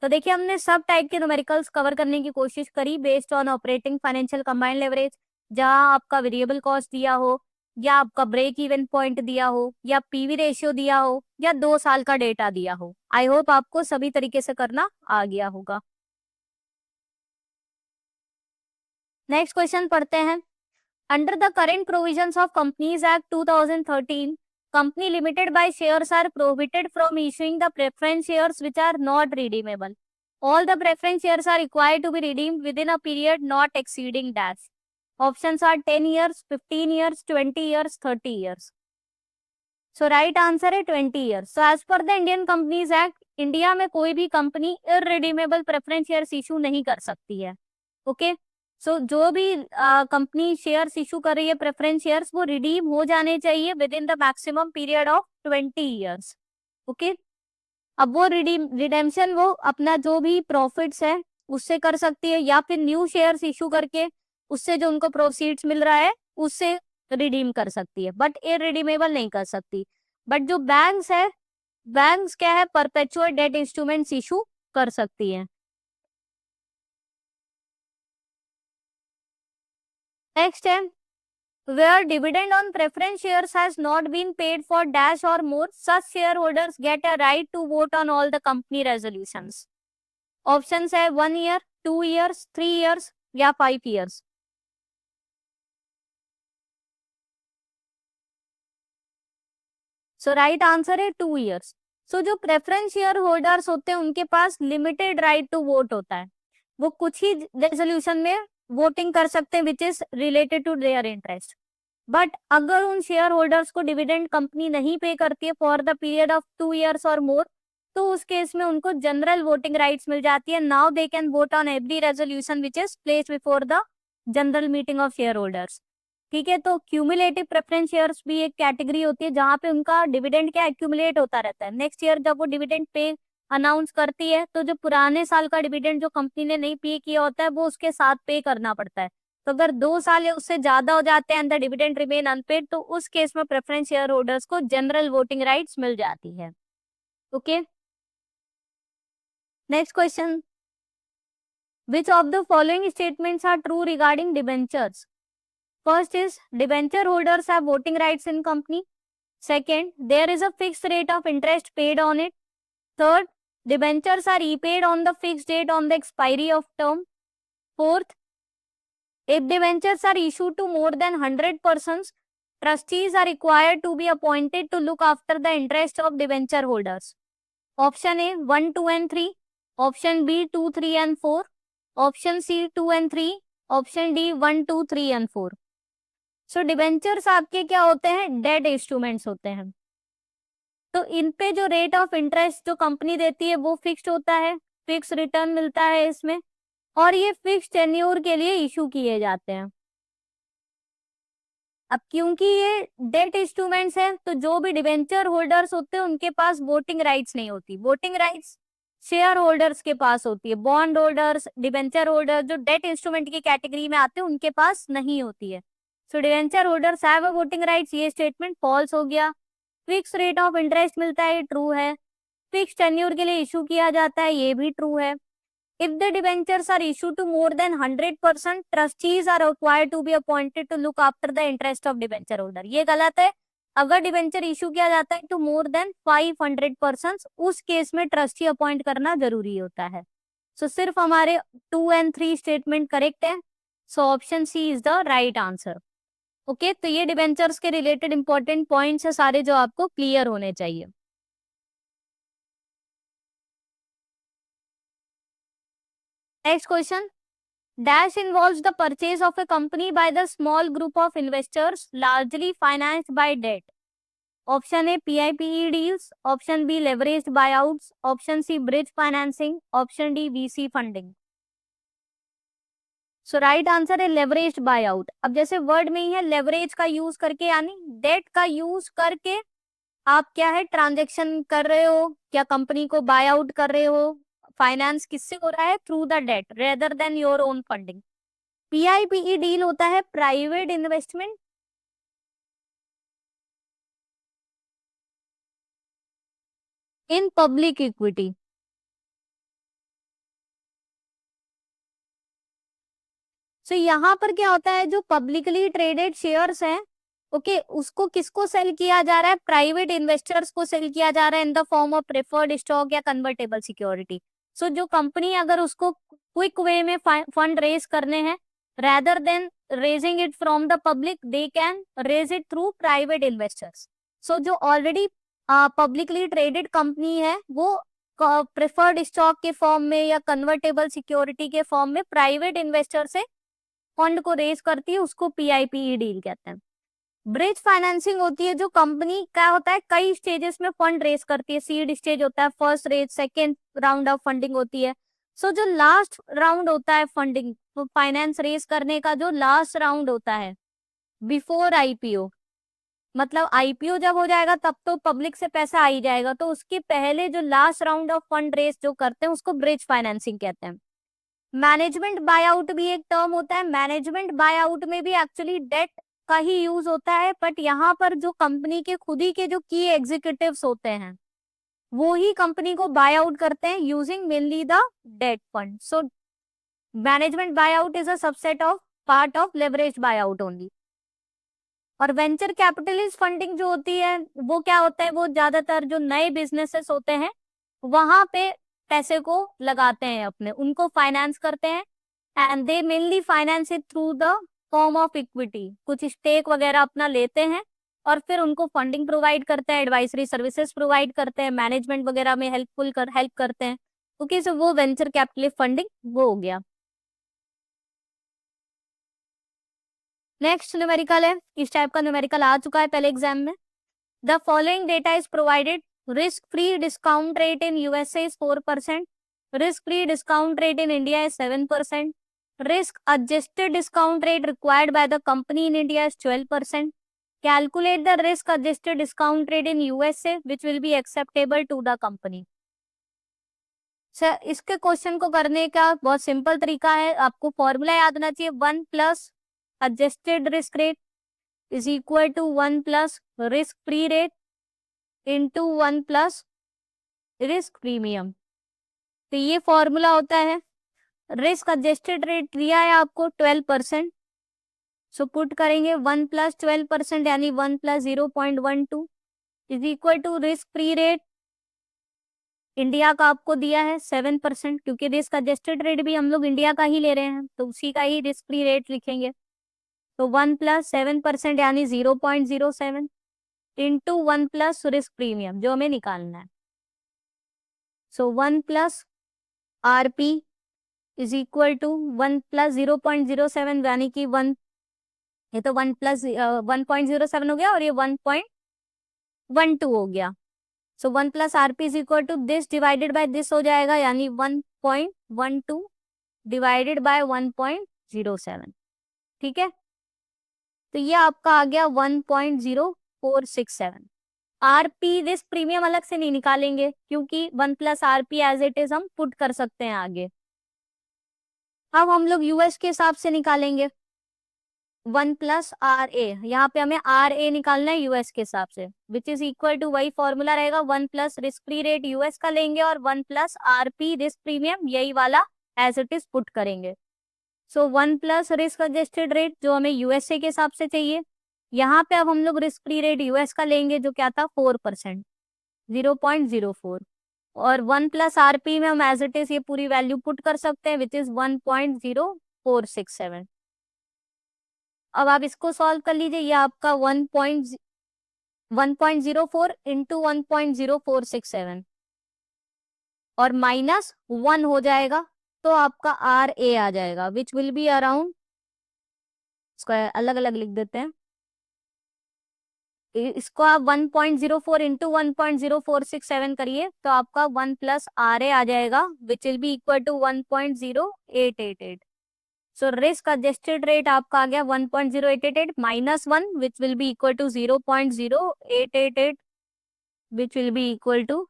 तो देखिए हमने सब टाइप के न्यूमेरिकल्स कवर करने की कोशिश करी based on operating financial combined leverage, जहां आपका वेरिएबल कॉस्ट दिया हो, या आपका ब्रेक इवन पॉइंट दिया हो, या पीवी रेशियो दिया हो, या 2 साल का डेटा दिया हो। आई होप आपको सभी तरीके से करना आ गया होगा। नेक्स्ट क्वेश्चन पढ़ते हैं। Under the current provisions of companies act 2013, company limited by shares are prohibited from issuing the preference shares which are not redeemable. All the preference shares are required to be redeemed within a period not exceeding dash. Options are 10 years, 15 years, 20 years, 30 years. So right answer है 20 years. So as per the Indian Companies Act, India में कोई भी company irredeemable preference shares issue नहीं कर सकती है। Okay, सो जो भी कंपनी शेयर्स इशू कर रही है प्रेफरेंस शेयर्स, वो रिडीम हो जाने चाहिए with in the maximum period of 20 years। Okay, अब वो रिडेम्पशन वो अपना जो भी प्रॉफिट्स है उससे कर सकती है, या फिर न्यू शेयर्स इशू करके उससे जो उनको प्रोसीड्स मिल रहा है उससे रिडीम कर सकती है, बट इररिडीमेबल नहीं कर सकती। बट जो बैंक्स है, बैंक्स क्या है, परपेचुअल डेट इंस्ट्रूमेंट्स इशू कर सकती है। नेक्स्ट है, where dividend on preference shares has not been paid for dash or more, such shareholders get a right to vote on all the company resolutions. Options है 1 year, 2 years, 3 years या 5 years. So right answer है 2 years. So जो preference shareholders होते हैं उनके पास limited right to vote होता है, वो कुछ ही resolution में voting कर सकते हैं which is related to their interest. But अगर उन शेयर होल्डर्स को डिविडेंड कंपनी नहीं पे करती है for the period of 2 years और मोर, तो उस केस में उनको जनरल वोटिंग राइट्स मिल जाती है। Now they can vote on every resolution which is placed before the general meeting of share holders. ठीक है, तो क्यूमुलेटिव प्रेफरेंस शेयर्स भी एक कैटेगरी होती है जहां पे उनका डिविडेंड क्या एक्यूमुलेट होता रहता है। नेक्स्ट ईयर जब वो डिविडेंड पे अनाउंस करती है तो जो पुराने साल का डिविडेंड जो कंपनी ने नहीं पे किया होता है वो उसके साथ पे करना पड़ता है। तो अगर 2 साल या उससे ज्यादा हो जाते हैं and the dividend remain unpaid, तो उस केस में प्रेफरेंस शेयर होल्डर्स को जनरल वोटिंग राइट्स मिल जाती है। Okay, next question, which of the following statements are true regarding debentures? First is debenture holders have voting rights in company. Second, there is a fixed rate of interest paid on it. Third, debentures are repaid on the fixed date on the expiry of term. Fourth, if debentures are issued to more than 100 persons, trustees are required to be appointed to look after the interest of debenture holders. Option A 1, 2 and 3. Option B 2, 3 and 4. Option C 2 and 3. Option D 1, 2, 3 and 4. So debentures आपके क्या होते हैं, debt instruments होते हैं। तो इन पे जो rate of interest जो कंपनी देती है वो फिक्स्ड होता है, फिक्स रिटर्न मिलता है इसमें, और ये फिक्स टेन्योर के लिए इशू किए जाते हैं। अब क्योंकि ये डेट इंस्ट्रूमेंट्स हैं तो जो भी डिबेंचर होल्डर्स होते हैं उनके पास वोटिंग राइट्स नहीं होती। वोटिंग राइट्स शेयर होल्डर्स के पास होती है। बॉन्ड होल्डर्स, डिबेंचर होल्डर जो डेट इंस्ट्रूमेंट की कैटेगरी में आते हैं उनके पास नहीं होती है। सो debenture holders have a voting rights, ये स्टेटमेंट फॉल्स हो गया। फिक्स रेट ऑफ इंटरेस्ट मिलता है, ट्रू है। फिक्स टेन्योर के लिए इशू किया जाता है, ये भी ट्रू है। If the debentures are issued to more than 100%, trustees are required to be appointed to look after the interest of debenture holder. ये गलत है। अगर डिबेंचर इशू किया जाता है तो मोर देन 500%, उस केस में ट्रस्टी अपॉइंट करना जरूरी होता है। सो सिर्फ हमारे 2 and 3 स्टेटमेंट करेक्ट है। So option C is the right answer. Okay, तो ये डिबेंचर्स के रिलेटेड इंपॉर्टेंट पॉइंट्स है सारे जो आपको क्लियर होने चाहिए। Next question, Dash involves the purchase of a company by the small group of investors, largely financed by debt. Option A PIPE deals, Option B leveraged buyouts, Option C bridge financing, Option D VC funding. So right answer है leveraged buyout. अब जैसे word में ही है leverage का use करके, यानी date का use करके आप क्या है ट्रांजेक्शन कर रहे हो, क्या कंपनी को बाय आउट कर रहे हो। फाइनेंस किससे हो रहा है, through the debt rather than your own funding. PIPE deal होता है private investment in public equity. So यहाँ पर क्या होता है, जो पब्लिकली ट्रेडेड शेयर्स हैं, ओके, उसको किसको सेल किया जा रहा है, प्राइवेट इन्वेस्टर्स को सेल किया जा रहा है in the form of preferred stock या कन्वर्टेबल सिक्योरिटी। सो जो कंपनी अगर उसको क्विक वे में फंड रेज करने हैं, rather than raising it from the public, they can raise it through private investors. So जो ऑलरेडी पब्लिकली ट्रेडेड कंपनी है वो प्रेफर्ड स्टॉक के फॉर्म में या कन्वर्टेबल सिक्योरिटी के फॉर्म में प्राइवेट इन्वेस्टर से फंड को रेज करती है, उसको पीआईपीई डील कहते हैं। ब्रिज फाइनेंसिंग होती है जो कंपनी क्या होता है कई स्टेजेस में फंड रेज करती है। सीड स्टेज होता है, first raise, second round of funding होती है। सो जो लास्ट राउंड होता है फंडिंग फाइनेंस रेज करने का, जो लास्ट राउंड होता है बिफोर आईपीओ, मतलब आईपीओ जब हो जाएगा तब तो पब्लिक से पैसा आ ही जाएगा, तो उसके पहले जो last round of fund raise जो करते हैं उसको ब्रिज फाइनेंसिंग कहते हैं। मैनेजमेंट बाय आउट भी एक टर्म होता है। मैनेजमेंट बाय आउट में भी एक्चुअली डेट का ही यूज होता है, बट यहाँ पर जो कंपनी के खुद ही के जो की एग्जीक्यूटिव्स होते हैं वो ही कंपनी को बाय आउट करते हैं using mainly the debt fund. So management buy out is a subset of part of leverage buy out only. और वेंचर कैपिटलिस्ट फंडिंग जो होती है वो क्या होता है, वो ज्यादातर जो नए बिजनेसेस होते हैं वहां पे पैसे को लगाते हैं, अपने उनको फाइनेंस करते हैं। And they mainly finance it through the form of equity, कुछ स्टेक वगैरह अपना लेते हैं और फिर उनको फंडिंग प्रोवाइड करते हैं, एडवाइजरी सर्विसेज प्रोवाइड करते हैं, मैनेजमेंट वगैरह में हेल्प करते हैं। ओके, सो वो वेंचर कैपिटलिस्ट फंडिंग वो हो गया। नेक्स्ट न्यूमेरिकल है, इस टाइप का न्यूमेरिकल आ चुका है पहले एग्जाम में। The following data is provided, risk free discount rate in USA is 4%, risk free discount rate in India is 7%, risk adjusted discount rate required by the company in India is 12%. Calculate the risk adjusted discount rate in USA which will be acceptable to the company. Sir इसके question को करने का बहुत simple तरीका है, आपको formula याद होना चाहिए। 1 plus adjusted risk rate is equal to 1 plus risk free rate into 1 plus risk premium। तो ये फॉर्मूला होता है। रिस्क एडजस्टेड रेट दिया है आपको 12%, सो पुट करेंगे 1 प्लस 12% यानी 1 plus 0.12 is equal to risk free rate India का आपको दिया है 7%, क्योंकि रिस्क एडजस्टेड रेट भी हम लोग इंडिया का ही ले रहे हैं तो उसी का ही रिस्क फ्री रेट लिखेंगे। तो 1 प्लस 7% यानी 0.07 इंटू 1 प्लस रिस्क प्रीमियम जो हमें निकालना है। So 1 plus RP is equal to 1 plus 0.07 यानी कि 1, ये तो 1 प्लस 1.07 हो गया और ये 1.12 हो गया। So 1 plus RP is equal to this divided by this हो जाएगा, यानी 1.12 डिवाइडेड बाय 1.07। ठीक है, तो ये आपका आ गया 1.0467। आरपी दिस प्रीमियम अलग से नहीं निकालेंगे क्योंकि 1 plus RP as it is हम पुट कर सकते हैं आगे। अब हम लोग यूएस के हिसाब से निकालेंगे 1 प्लस आर ए, यहाँ पे हमें आर ए निकालना है यूएस के हिसाब से, विच इज इक्वल टू वही फॉर्मूला रहेगा 1 plus risk free rate US का लेंगे और 1 प्लस आरपी रिस्क प्रीमियम यही वाला एज इट इज पुट करेंगे। सो 1 प्लस रिस्क एडजस्टेड रेट जो हमें यूएसए के हिसाब से चाहिए, यहाँ पे अब हम लोग रिस्क फ्री रेट यूएस का लेंगे जो क्या था 4%, 0.04, और 1 प्लस आरपी में हम एज इट इज ये पूरी वैल्यू पुट कर सकते हैं विच इज 1.0467। अब आप इसको सॉल्व कर लीजिए, ये आपका 1.04 इंटू 1.0467 और माइनस 1 हो जाएगा तो आपका आर ए आ जाएगा विच विल बी अराउंड, इसको अलग अलग लिख देते हैं, इसको आप 1.04 इंटू 1.0467 करिए तो आपका 1 प्लस आर ए आ जाएगा which will be equal to 1.0888। So risk adjusted rate आपका आ गया 1.0888 minus 1 which will be equal to 0.0888 which will be equal to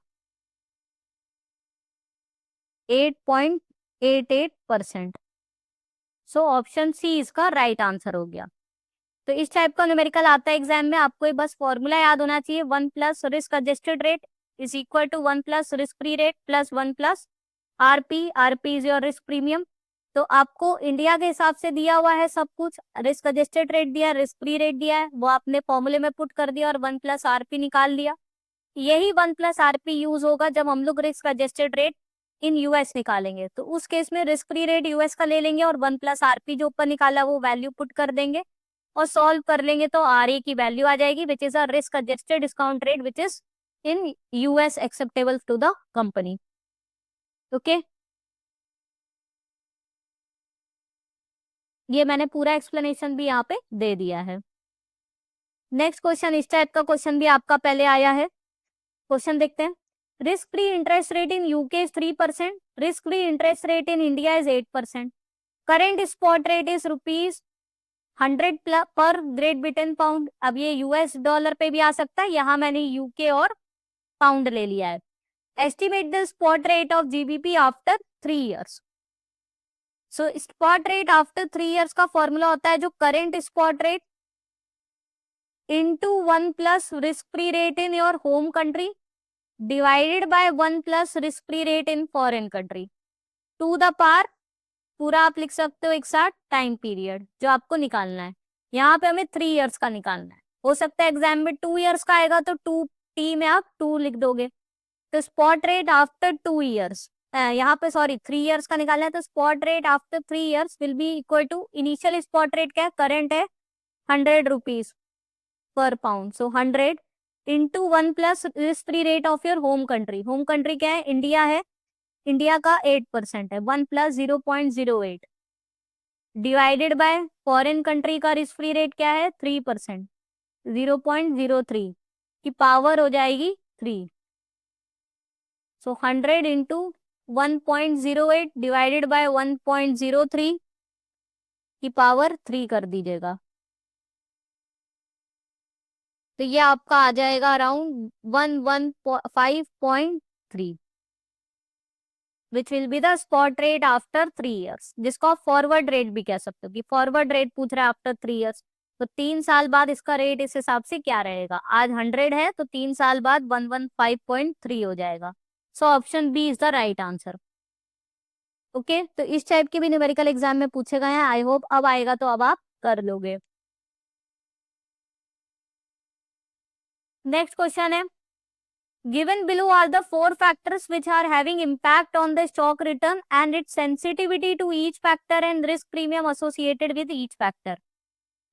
8.88%। So option C इसका राइट आंसर हो गया। तो इस टाइप का न्यूमेरिकल आता है एग्जाम में, आपको ये बस फॉर्मूला याद होना चाहिए 1 plus risk adjusted rate is equal to 1 plus risk free rate plus 1 plus RP, RP is your risk premium. तो आपको इंडिया के हिसाब से दिया हुआ है सब कुछ, रिस्क एडजस्टेड रेट दिया, रिस्क फ्री रेट दिया है, वो आपने फॉर्मूले में पुट कर दिया और 1 प्लस आरपी निकाल लिया। यही 1 प्लस आरपी यूज होगा जब हम लोग risk adjusted rate in US निकालेंगे, तो उस केस में रिस्क फ्री रेट यूएस का ले लेंगे और 1 प्लस आरपी जो ऊपर निकाला वो वैल्यू पुट कर देंगे और सॉल्व कर लेंगे तो आर ए की वैल्यू आ जाएगी which is a risk adjusted discount rate which is in US acceptable to the company. Okay, ये मैंने पूरा एक्सप्लेनेशन भी यहाँ पे दे दिया है। नेक्स्ट क्वेश्चन, इस टाइप का क्वेश्चन भी आपका पहले आया है। क्वेश्चन देखते हैं, risk free interest rate in UK is 3%, risk free interest rate in India is 8%, current spot rate is ₹100 पर ग्रेट ब्रिटेन पाउंड। अब ये यूएस डॉलर पे भी आ सकता है, यहाँ मैंने यूके और पाउंड ले लिया है। Estimate the spot rate of GBP after 3 years। So spot rate after 3 years का फॉर्मूला होता है जो current spot rate into 1 plus risk free rate in your home country divided by 1 plus risk free rate in foreign country to the power. पूरा आप लिख सकते हो एक साथ टाइम पीरियड जो आपको निकालना है। यहाँ पे हमें 3 इयर्स का निकालना है। हो सकता है एग्जाम में 2 इयर्स का आएगा तो 2T में आप 2 लिख दोगे। तो स्पॉट रेट आफ्टर 2 इयर्स, यहाँ पे सॉरी 3 इयर्स का निकालना है, तो spot rate after 3 years will be equal to initial spot rate क्या है, करंट है 100 rupees per pound. So 100 into 1 plus risk free rate of your home country. Home country क्या है, इंडिया है, इंडिया का 8% है, 1 plus 0.08 divided by foreign country का risk free rate क्या है 3%, 0.03 की पावर हो जाएगी 3। सो 100 इंटू 1.08 डिवाइडेड बाय 1.03 की पावर 3 कर दीजिएगा। तो ये आपका आ जाएगा around 115.3 which will be the spot rate after 3 years, जिसको आप फॉरवर्ड रेट भी कह सकते हो कि फॉरवर्ड रेट पूछ रहा है आफ्टर 3 इयर्स। तो 3 साल बाद इसका रेट इस हिसाब से क्या रहेगा, आज 100 है तो 3 साल बाद 115.3 हो जाएगा। So option B is the right answer. Okay, तो इस टाइप के भी न्यूमेरिकल एग्जाम में पूछे गए हैं। आई होप अब आएगा तो अब आप कर लोगे। नेक्स्ट क्वेश्चन है, given below are the 4 factors which are having impact on the stock return and its sensitivity to each factor and risk premium associated with each factor।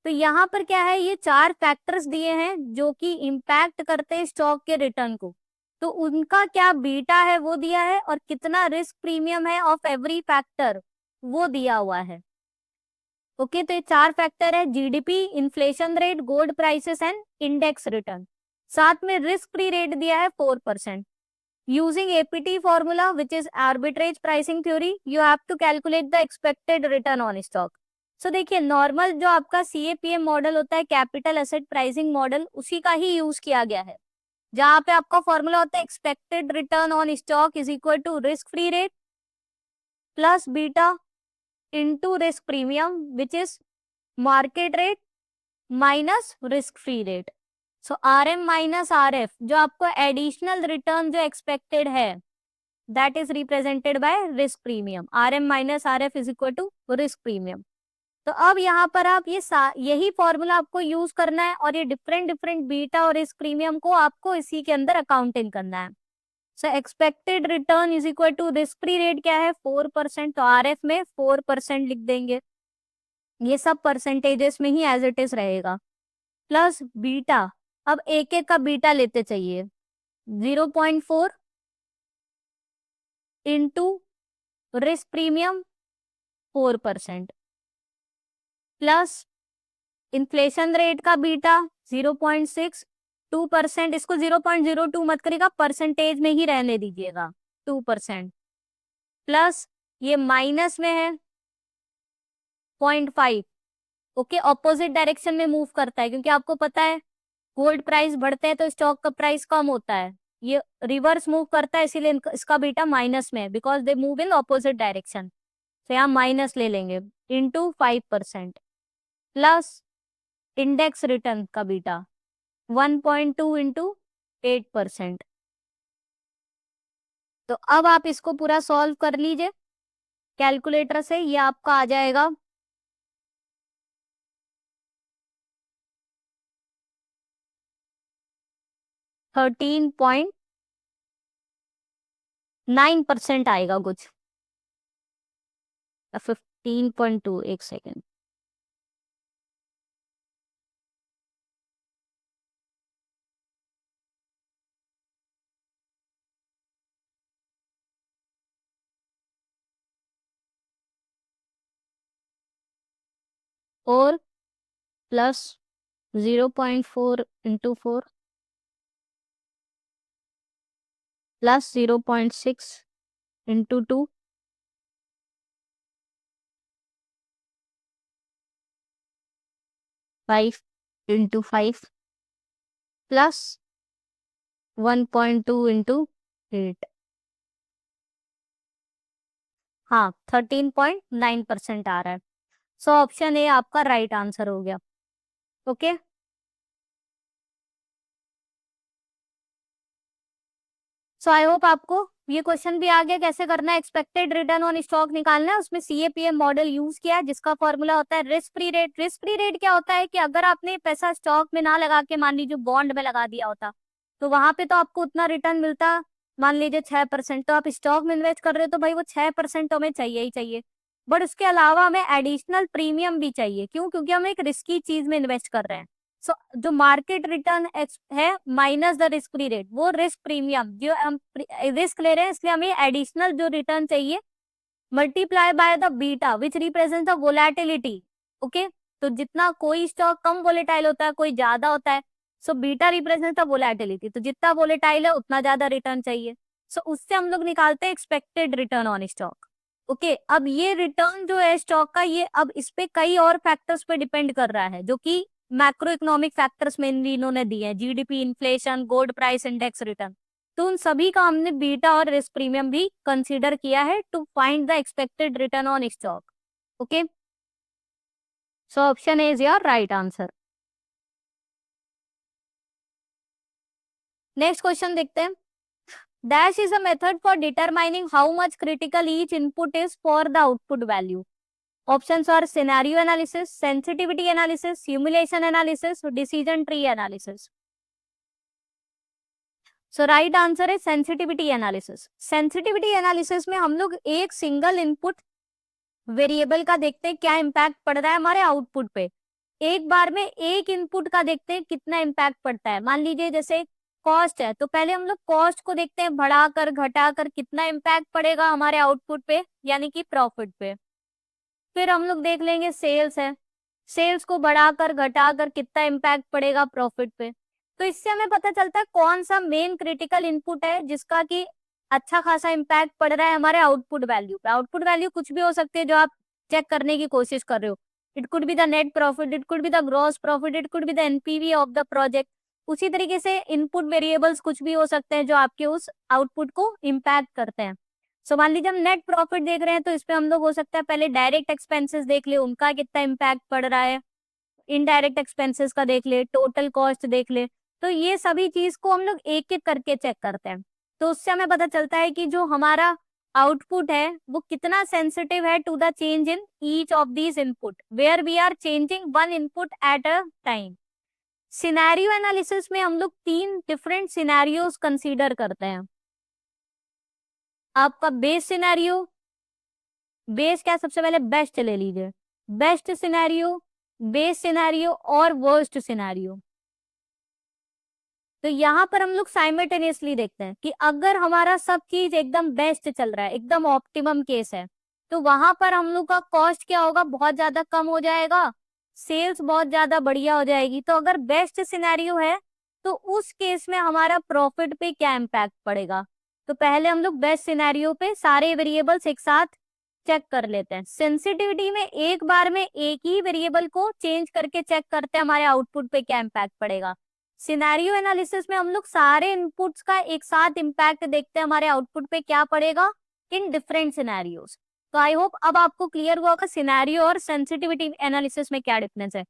तो यहाँ पर क्या है, ये 4 फैक्टर्स दिए हैं जो कि इम्पैक्ट करते हैं स्टॉक के रिटर्न को। तो उनका क्या बीटा है वो दिया है और कितना रिस्क प्रीमियम है ऑफ एवरी फैक्टर वो दिया हुआ है। ओके, तो ये 4 फैक्टर है, GDP, inflation rate, gold prices and index return. साथ में रिस्क फ्री रेट दिया है 4%। Using APT formula which is arbitrage pricing theory you have to calculate the expected return on stock. So देखिए, normal जो आपका CAPM model होता है, capital asset pricing model, उसी का ही यूज किया गया है, जहां पे आपका फॉर्मूला होता है expected return on stock is equal to risk free rate plus beta into risk premium which is market rate minus risk free rate. So R M minus R F, जो आपको एडिशनल रिटर्न जो expected है, that is represented by risk premium. R M minus R F is equal to risk premium. तो अब यहाँ पर आप यही फॉर्मूला आपको यूज करना है और ये डिफरेंट डिफरेंट बीटा और रिस्क प्रीमियम को आपको इसी के अंदर अकाउंटिंग करना है। So expected return is equal to risk free rate क्या है 4%, तो आर एफ में 4% लिख देंगे, ये सब परसेंटेजेस में ही एज इट इज रहेगा, प्लस बीटा। अब एक एक का बीटा लेते चाहिए, 0.4 into risk premium 4% plus inflation rate का बीटा 0.6, 2%, इसको 0.02 मत करिएगा, परसेंटेज में ही रहने दीजिएगा 2%, प्लस ये माइनस में है 0.5। ओके, ऑपोजिट डायरेक्शन में मूव करता है क्योंकि आपको पता है गोल्ड प्राइस बढ़ते हैं तो स्टॉक का प्राइस कम होता है, ये रिवर्स मूव करता है, इसीलिए इसका बीटा माइनस में है because they move in opposite direction. तो यहाँ माइनस ले लेंगे इंटू 5% प्लस इंडेक्स रिटर्न का बीटा 1.2 इंटू 8%। तो अब आप इसको पूरा सॉल्व कर लीजिए कैलकुलेटर से, ये आपका आ जाएगा 13.9% आएगा कुछ, 15.2, एक सेकेंड। और plus 0.4 into 4 plus 0.6 into 2 5 into 5 plus 1.2 into 8। हाँ 13.9% आ रहा है। सो ऑप्शन ए आपका राइट आंसर हो गया। ओके, सो आई होप आपको ये क्वेश्चन भी आ गया कैसे करना है। एक्सपेक्टेड रिटर्न ऑन स्टॉक निकालना है, उसमें सीएपीएम मॉडल यूज किया है जिसका फॉर्मूला होता है risk free rate. Risk free rate क्या होता है कि अगर आपने पैसा स्टॉक में ना लगा के मान लीजिए बॉन्ड में लगा दिया होता तो वहां पे तो आपको उतना रिटर्न मिलता, मान लीजिए 6%। तो आप स्टॉक में इन्वेस्ट कर रहे हो तो भाई वो 6% तो हमें चाहिए ही चाहिए, बट उसके अलावा हमें एडिशनल प्रीमियम भी चाहिए। क्यों? क्योंकि हम एक रिस्की चीज में इन्वेस्ट कर रहे हैं। सो जो मार्केट रिटर्न है minus the risk free rate, वो रिस्क प्रीमियम जो हम रिस्क ले रहे हैं इसलिए हमें एडिशनल जो रिटर्न चाहिए, multiply by the beta which represent the volatility. Okay, तो जितना कोई स्टॉक कम वोलेटाइल होता है कोई ज्यादा होता है, so beta represent the volatility, तो जितना वोलेटाइल है उतना ज्यादा रिटर्न चाहिए। सो उससे हम लोग निकालते हैं expected return on stock. Okay, अब ये रिटर्न जो है स्टॉक का, ये अब इस पे कई और फैक्टर्स पे डिपेंड कर रहा है जो कि मैक्रो इकोनॉमिक फैक्टर्स मेनली इन्होंने दिए हैं, GDP, inflation, gold price index, return. तो उन सभी का हमने बीटा और रिस्क प्रीमियम भी कंसीडर किया है to find the expected return on stock. Okay, so option A is your right answer. Next question देखते हैं। Dash is a method for determining how much critical each input is for the output value. Options are scenario analysis, sensitivity analysis, simulation analysis, decision tree analysis. So right answer है sensitivity analysis. Sensitivity एनालिसिस में हम लोग एक single input variable का देखते हैं क्या इम्पैक्ट पड़ रहा है हमारे आउटपुट पे। एक बार में एक इनपुट का देखते हैं कितना इम्पैक्ट पड़ता है। मान लीजिए जैसे कॉस्ट है तो पहले हम लोग कॉस्ट को देखते हैं बढ़ाकर घटाकर कितना इम्पैक्ट पड़ेगा हमारे आउटपुट पे यानी कि प्रॉफिट पे। फिर हम लोग देख लेंगे सेल्स है, सेल्स को बढ़ाकर घटाकर कितना इम्पैक्ट पड़ेगा प्रॉफिट पे। तो इससे हमें पता चलता है कौन सा मेन क्रिटिकल इनपुट है जिसका कि अच्छा खासा इम्पैक्ट पड़ रहा है हमारे आउटपुट वैल्यू पे। आउटपुट वैल्यू कुछ भी हो सकती है जो आप चेक करने की कोशिश कर रहे हो। It could be the net profit, it could be the gross profit, it could be the NPV of the project. उसी तरीके से इनपुट वेरिएबल्स कुछ भी हो सकते हैं जो आपके उस आउटपुट को इम्पैक्ट करते हैं। सो मान लीजिए हम नेट प्रॉफिट देख रहे हैं तो इसपे हम लोग हो सकता है पहले डायरेक्ट एक्सपेंसेस देख ले उनका कितना इम्पैक्ट पड़ रहा है, इनडायरेक्ट एक्सपेंसेस का देख ले, टोटल कॉस्ट देख ले। तो ये सभी चीज को हम लोग एक एक करके चेक करते हैं। तो उससे हमें पता चलता है कि जो हमारा आउटपुट है वो कितना सेंसिटिव है to the change in each of these input where we are changing one input at a time. Scenario analysis में हम लोग 3 डिफरेंट सिनेरियोस कंसीडर करते हैं। आपका बेस सिनेरियो, बेस क्या सबसे पहले बेस्ट ले लीजिए, बेस्ट सिनेरियो, बेस सिनेरियो और वर्स्ट सिनेरियो। तो यहाँ पर हम लोग साइमल्टेनियसली देखते हैं कि अगर हमारा सब चीज एकदम बेस्ट चल रहा है, एकदम ऑप्टिमम केस है, तो वहां पर हम लोग का कॉस्ट क्या होगा, बहुत ज्यादा कम हो जाएगा, सेल्स बहुत ज्यादा बढ़िया हो जाएगी। तो अगर बेस्ट सिनेरियो है तो उस केस में हमारा प्रॉफिट पे क्या इम्पैक्ट पड़ेगा। तो पहले हम लोग बेस्ट सिनेरियो पे सारे वेरिएबल्स एक साथ चेक कर लेते हैं। सेंसिटिविटी में एक बार में एक ही वेरिएबल को चेंज करके चेक करते हैं हमारे आउटपुट पे क्या इम्पैक्ट पड़ेगा। सिनेरियो एनालिसिस में हम लोग सारे इनपुट्स का एक साथ इम्पैक्ट देखते हैं हमारे आउटपुट पे क्या पड़ेगा इन डिफरेंट सिनेरियोस। तो आई होप अब आपको क्लियर हुआ होगा सिनेरियो और सेंसिटिविटी एनालिसिस में क्या डिफरेंस है।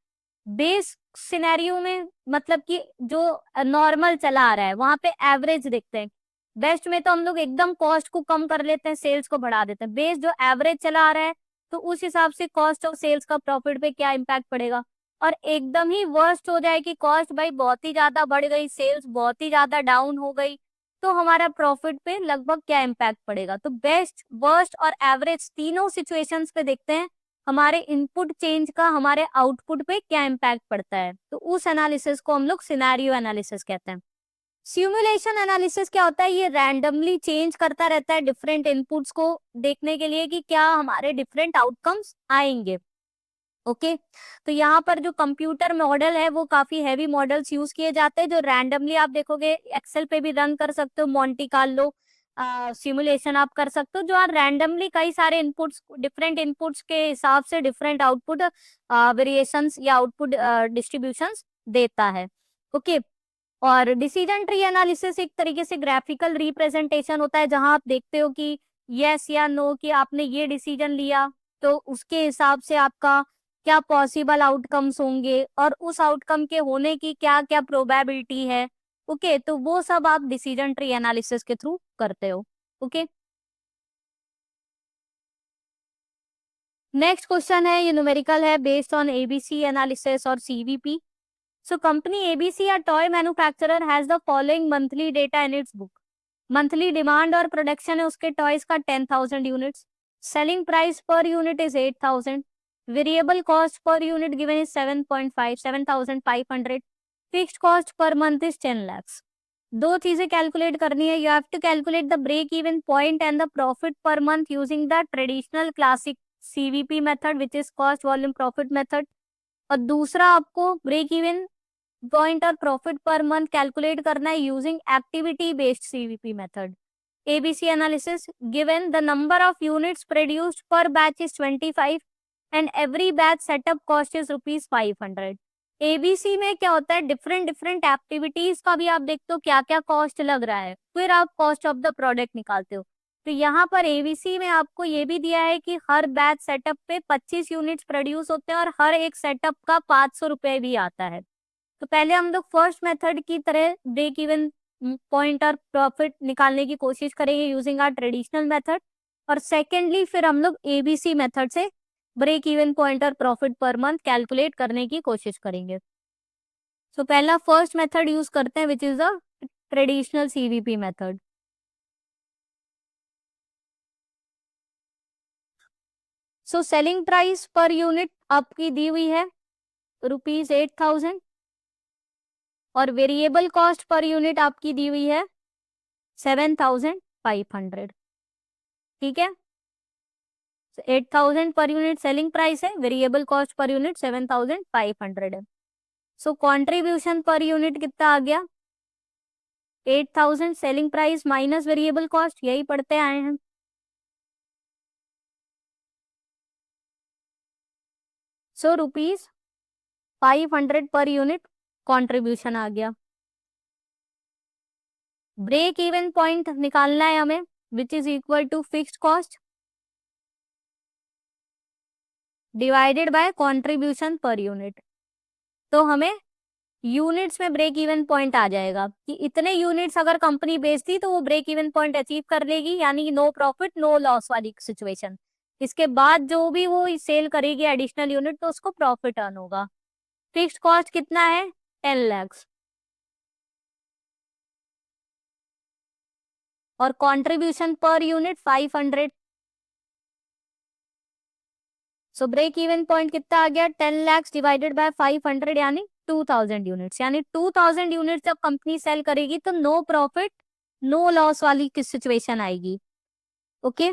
बेस सिनेरियो में मतलब कि जो नॉर्मल चला आ रहा है वहां पे एवरेज देखते हैं। बेस्ट में तो हम लोग एकदम कॉस्ट को कम कर लेते हैं, सेल्स को बढ़ा देते हैं। बेस जो एवरेज चला आ रहा है तो उस हिसाब से कॉस्ट और सेल्स का प्रॉफिट पे क्या इम्पैक्ट पड़ेगा। और एकदम ही वर्स्ट हो जाए कि कॉस्ट भाई बहुत ही ज्यादा बढ़ गई, सेल्स बहुत ही ज्यादा डाउन हो गई, तो हमारा प्रॉफिट पे लगभग क्या इम्पैक्ट पड़ेगा। तो बेस्ट, वर्स्ट और एवरेज तीनों सिचुएशंस पे देखते हैं हमारे इनपुट चेंज का हमारे आउटपुट पे क्या इम्पैक्ट पड़ता है। तो उस एनालिसिस को हम लोग सिनेरियो एनालिसिस कहते हैं। सिमुलेशन एनालिसिस क्या होता है, ये रैंडमली चेंज करता रहता है डिफरेंट इनपुट्स को देखने के लिए कि क्या हमारे डिफरेंट आउटकम्स आएंगे। ओके, तो यहाँ पर जो कंप्यूटर मॉडल है वो काफी हैवी मॉडल्स यूज किए जाते हैं जो रैंडमली आप देखोगे एक्सेल पे भी रन कर सकते हो, मोंटी कार्लो सिमुलेशन आप कर सकते हो जो रैंडमली कई सारे इनपुट्स, डिफरेंट इनपुट्स के हिसाब से डिफरेंट आउटपुट वेरिएशंस या आउटपुट डिस्ट्रीब्यूशंस देता है। ओके, और डिसीजन ट्री एनालिसिस एक तरीके से ग्राफिकल रिप्रेजेंटेशन होता है जहां आप देखते हो कि यस या नो कि आपने ये डिसीजन लिया तो उसके हिसाब से आपका क्या पॉसिबल आउटकम्स होंगे और उस आउटकम के होने की क्या क्या प्रोबेबिलिटी है। ओके, तो वो सब आप डिसीजन ट्री एनालिसिस के थ्रू करते हो। ओके, नेक्स्ट क्वेश्चन है, ये न्यूमेरिकल है बेस्ड ऑन एबीसी एनालिसिस और CVP. So company ABC, a toy manufacturer, has the following monthly data in its book. Monthly demand और प्रोडक्शन है उसके टॉयज का 10,000 units. Selling price per unit is 8,000। Variable cost per unit given is 7.5 7,500। Fixed cost per month is 10 lakhs। दो चीजें calculate करनी है। You have to calculate the break even point and the profit per month using the traditional classic CVP method which is cost volume profit method. और दूसरा आपको break even point और profit per month calculate करना है using activity based CVP method. ABC analysis, given the number of units produced per batch is 25 and every batch setup cost is ₹500। ABC में क्या होता है, डिफरेंट डिफरेंट एक्टिविटीज का भी आप देखते हो क्या क्या कॉस्ट लग रहा है, फिर आप कॉस्ट ऑफ द प्रोडक्ट निकालते हो। तो यहाँ पर एबीसी में आपको ये भी दिया है कि हर बैच सेटअप पे 25 यूनिट्स प्रोड्यूस होते हैं और हर एक सेटअप का 500 रुपए भी आता है। तो पहले हम लोग फर्स्ट मेथड की तरह ब्रेक इवन पॉइंट और प्रॉफिट निकालने की कोशिश करेंगे यूजिंग आर ट्रेडिशनल मेथड, और सेकेंडली फिर हम लोग एबीसी मेथड से ब्रेक इवन पॉइंट और प्रॉफिट पर मंथ कैलकुलेट करने की कोशिश करेंगे। सो पहला फर्स्ट मेथड यूज करते हैं which is the traditional CVP method. So selling price per unit आपकी दी हुई है ₹8,000 और वेरिएबल कॉस्ट पर यूनिट आपकी दी हुई है 7,500। ठीक है, 8,000 पर यूनिट सेलिंग प्राइस है, वेरिएबल कॉस्ट पर यूनिट 7,500 है। सो कॉन्ट्रीब्यूशन पर यूनिट कितना आ गया, 8,000 selling price minus variable cost, यही पढ़ते आए हैं। सो ₹500 पर यूनिट कॉन्ट्रीब्यूशन आ गया। ब्रेक इवन पॉइंट निकालना है हमें which is equal to fixed cost divided by contribution per unit. तो हमें यूनिट्स में ब्रेक इवन पॉइंट आ जाएगा कि इतने यूनिट्स अगर कंपनी बेचती तो वो ब्रेक इवन पॉइंट अचीव कर लेगी, यानी नो प्रॉफिट नो लॉस वाली सिचुएशन। इसके बाद जो भी वो सेल करेगी एडिशनल यूनिट तो उसको प्रॉफिट अर्न होगा। फिक्स्ड कॉस्ट कितना है, 10 lakhs, और कॉन्ट्रीब्यूशन पर यूनिट 500। सो ब्रेक इवन पॉइंट कितना आ गया, 10 lakhs डिवाइडेड बाय 500 यानी 2,000 यूनिट्स। यानी 2,000 यूनिट्स जब कंपनी सेल करेगी तो नो प्रॉफिट नो लॉस वाली किस सिचुएशन आएगी। ओके,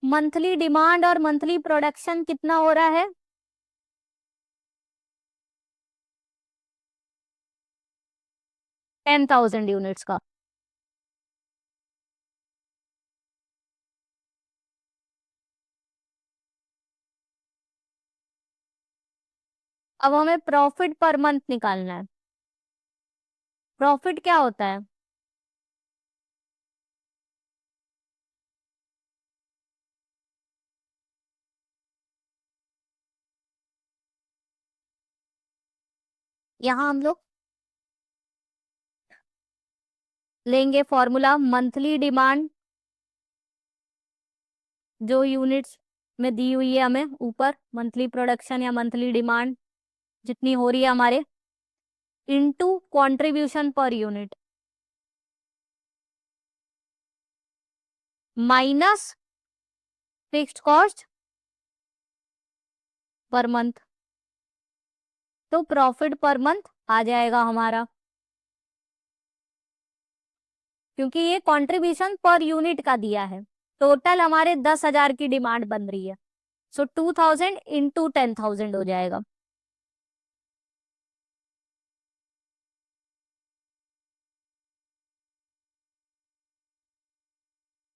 मंथली डिमांड और मंथली प्रोडक्शन कितना हो रहा है, 10,000 यूनिट्स का। अब हमें प्रॉफिट पर मंथ निकालना है। प्रॉफिट क्या होता है, यहाँ हम लोग लेंगे फॉर्मूला मंथली डिमांड जो यूनिट्स में दी हुई है हमें ऊपर, मंथली प्रोडक्शन या मंथली डिमांड जितनी हो रही है हमारे, into contribution per unit minus fixed cost per month. तो प्रॉफिट पर मंथ आ जाएगा हमारा, क्योंकि ये कंट्रीब्यूशन पर यूनिट का दिया है। टोटल हमारे 10,000 की डिमांड बन रही है, सो 2,000 इंटू 10,000 हो जाएगा।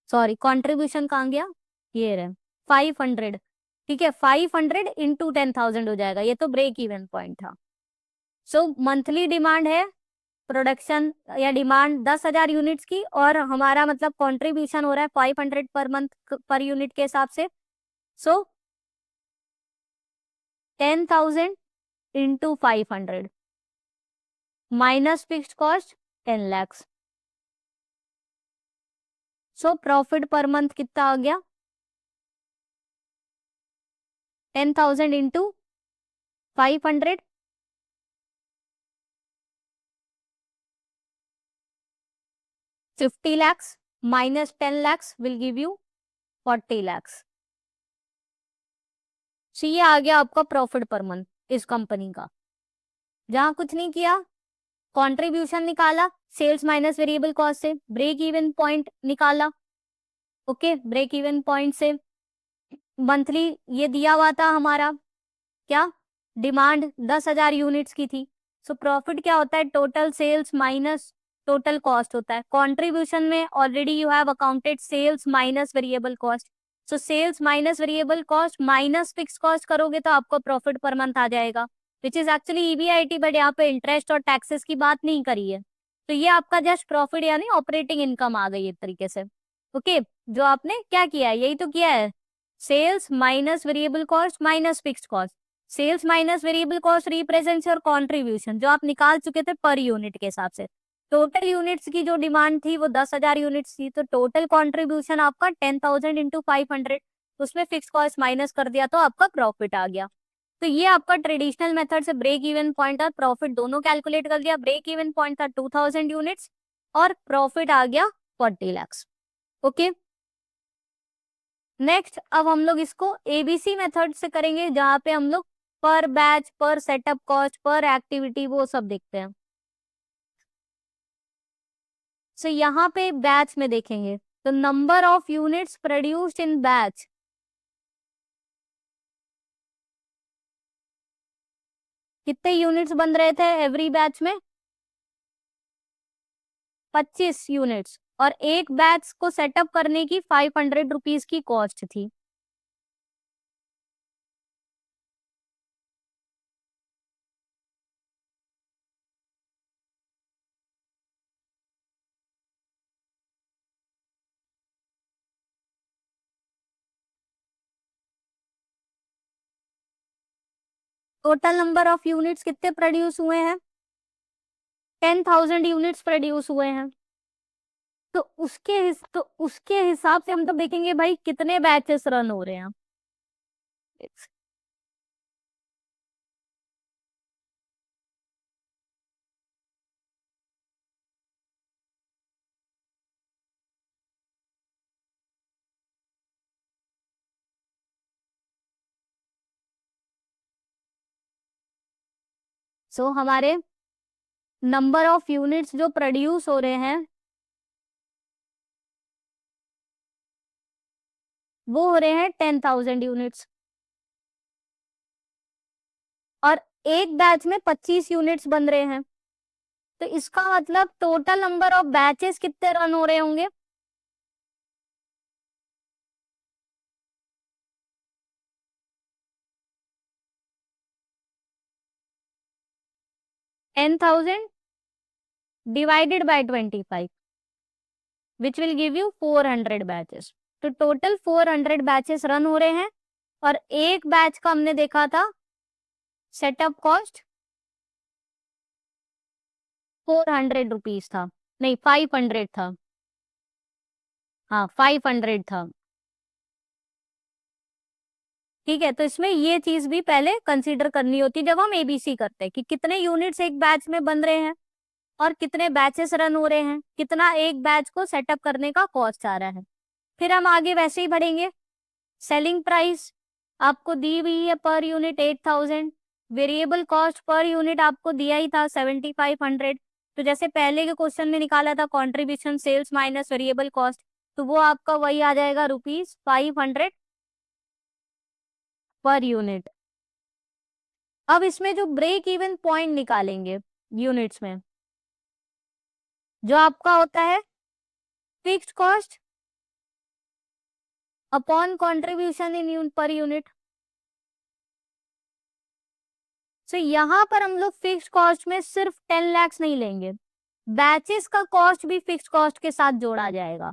सॉरी, कंट्रीब्यूशन कहाँ गया, ये रहे 500। ठीक है, 500 इंटू 10,000 हो जाएगा, ये तो ब्रेक इवन पॉइंट था। सो मंथली डिमांड है प्रोडक्शन या डिमांड 10,000 यूनिट्स की और हमारा मतलब कंट्रीब्यूशन हो रहा है 500 पर मंथ पर यूनिट के हिसाब से। सो 10,000 into 500 minus fixed cost 10 lakhs। So profit per month कितना आ गया? 10,000 into 500 50 lakhs minus 10 lakhs will give you 40 lakhs। सो ये आ गया आपका प्रॉफिट पर मंथ इस कंपनी का। जहां कुछ नहीं किया, कंट्रीब्यूशन निकाला, सेल्स माइनस वेरिएबल कॉस्ट से, ब्रेक इवन पॉइंट निकाला। ओके, ब्रेक इवन पॉइंट से मंथली ये दिया हुआ था हमारा क्या, डिमांड 10,000 यूनिट्स की थी। सो प्रॉफिट क्या होता है? Total sales minus total cost होता है। कंट्रीब्यूशन में already you have accounted sales minus variable cost. So sales minus variable cost minus fix cost करोगे तो आपको प्रॉफिट पर मंथ आ जाएगा, which is actually EBIT, but यहाँ पे इंटरेस्ट और टैक्सेस की बात नहीं करी है। तो ये आपका जस्ट प्रॉफिट यानी ऑपरेटिंग इनकम आ गई एक तरीके से। ओके, जो आपने क्या किया है, यही तो किया है, sales minus variable cost minus fixed cost. Sales minus variable cost represents your contribution, जो आप निकाल चुके थे पर यूनिट के हिसाब से। टोटल यूनिट्स की जो डिमांड थी वो 10,000 यूनिट्स थी, तो टोटल कंट्रीब्यूशन आपका 10,000 इंटू 500, उसमें फिक्स कॉस्ट माइनस कर दिया तो आपका प्रॉफिट आ गया। तो ये आपका ट्रेडिशनल मेथड से ब्रेक इवन पॉइंट और प्रॉफिट दोनों कैलकुलेट कर दिया। ब्रेक इवन पॉइंट था 2,000 यूनिट्स और प्रॉफिट आ गया 40 lakhs। ओके, नेक्स्ट अब हम लोग इसको एबीसी मेथड से करेंगे, जहां पे हम लोग पर बैच, पर सेटअप कॉस्ट, पर एक्टिविटी वो सब देखते हैं। सो यहाँ पे बैच में देखेंगे तो number of units produced in batch, कितने यूनिट्स बन रहे थे एवरी बैच में? 25 यूनिट्स, और एक बैच को सेटअप करने की 500 रुपीज की कॉस्ट थी। टोटल नंबर ऑफ यूनिट्स कितने प्रोड्यूस हुए हैं? 10,000 यूनिट्स प्रोड्यूस हुए हैं। तो उसके हिसाब से हम तो देखेंगे भाई कितने बैचेस रन हो रहे हैं। सो हमारे नंबर ऑफ यूनिट्स जो प्रोड्यूस हो रहे हैं वो हो रहे हैं 10,000 यूनिट्स, और एक बैच में 25 यूनिट्स बन रहे हैं। तो इसका मतलब टोटल नंबर ऑफ बैचेस कितने रन हो रहे होंगे? 10,000 divided by 25, which will give you 400 batches. तो टोटल 400 बैचेस रन हो रहे हैं, और एक बैच का हमने देखा था सेटअप कॉस्ट 400 रुपीज था, नहीं 500 था। हाँ 500 था। ठीक है, तो इसमें ये चीज भी पहले कंसीडर करनी होती है जब हम एबीसी करते हैं, कि कितने यूनिट्स एक बैच में बन रहे हैं और कितने बैचेस रन हो रहे हैं, कितना एक बैच को सेटअप करने का कॉस्ट आ रहा है। फिर हम आगे वैसे ही बढ़ेंगे। सेलिंग प्राइस आपको दी हुई है per unit 8,000, variable cost per unit आपको दिया ही था 7,500। तो जैसे पहले के क्वेश्चन में निकाला था contribution sales minus variable cost, तो वो आपका वही आ जाएगा ₹500 पर यूनिट। अब इसमें जो ब्रेक इवन पॉइंट निकालेंगे यूनिट्स में, जो आपका होता है fixed cost upon contribution in per unit. सो यहाँ पर हम लोग फिक्स्ड कॉस्ट में सिर्फ 10 lakhs नहीं लेंगे, बैचेस का कॉस्ट भी फिक्स कॉस्ट के साथ जोड़ा जाएगा।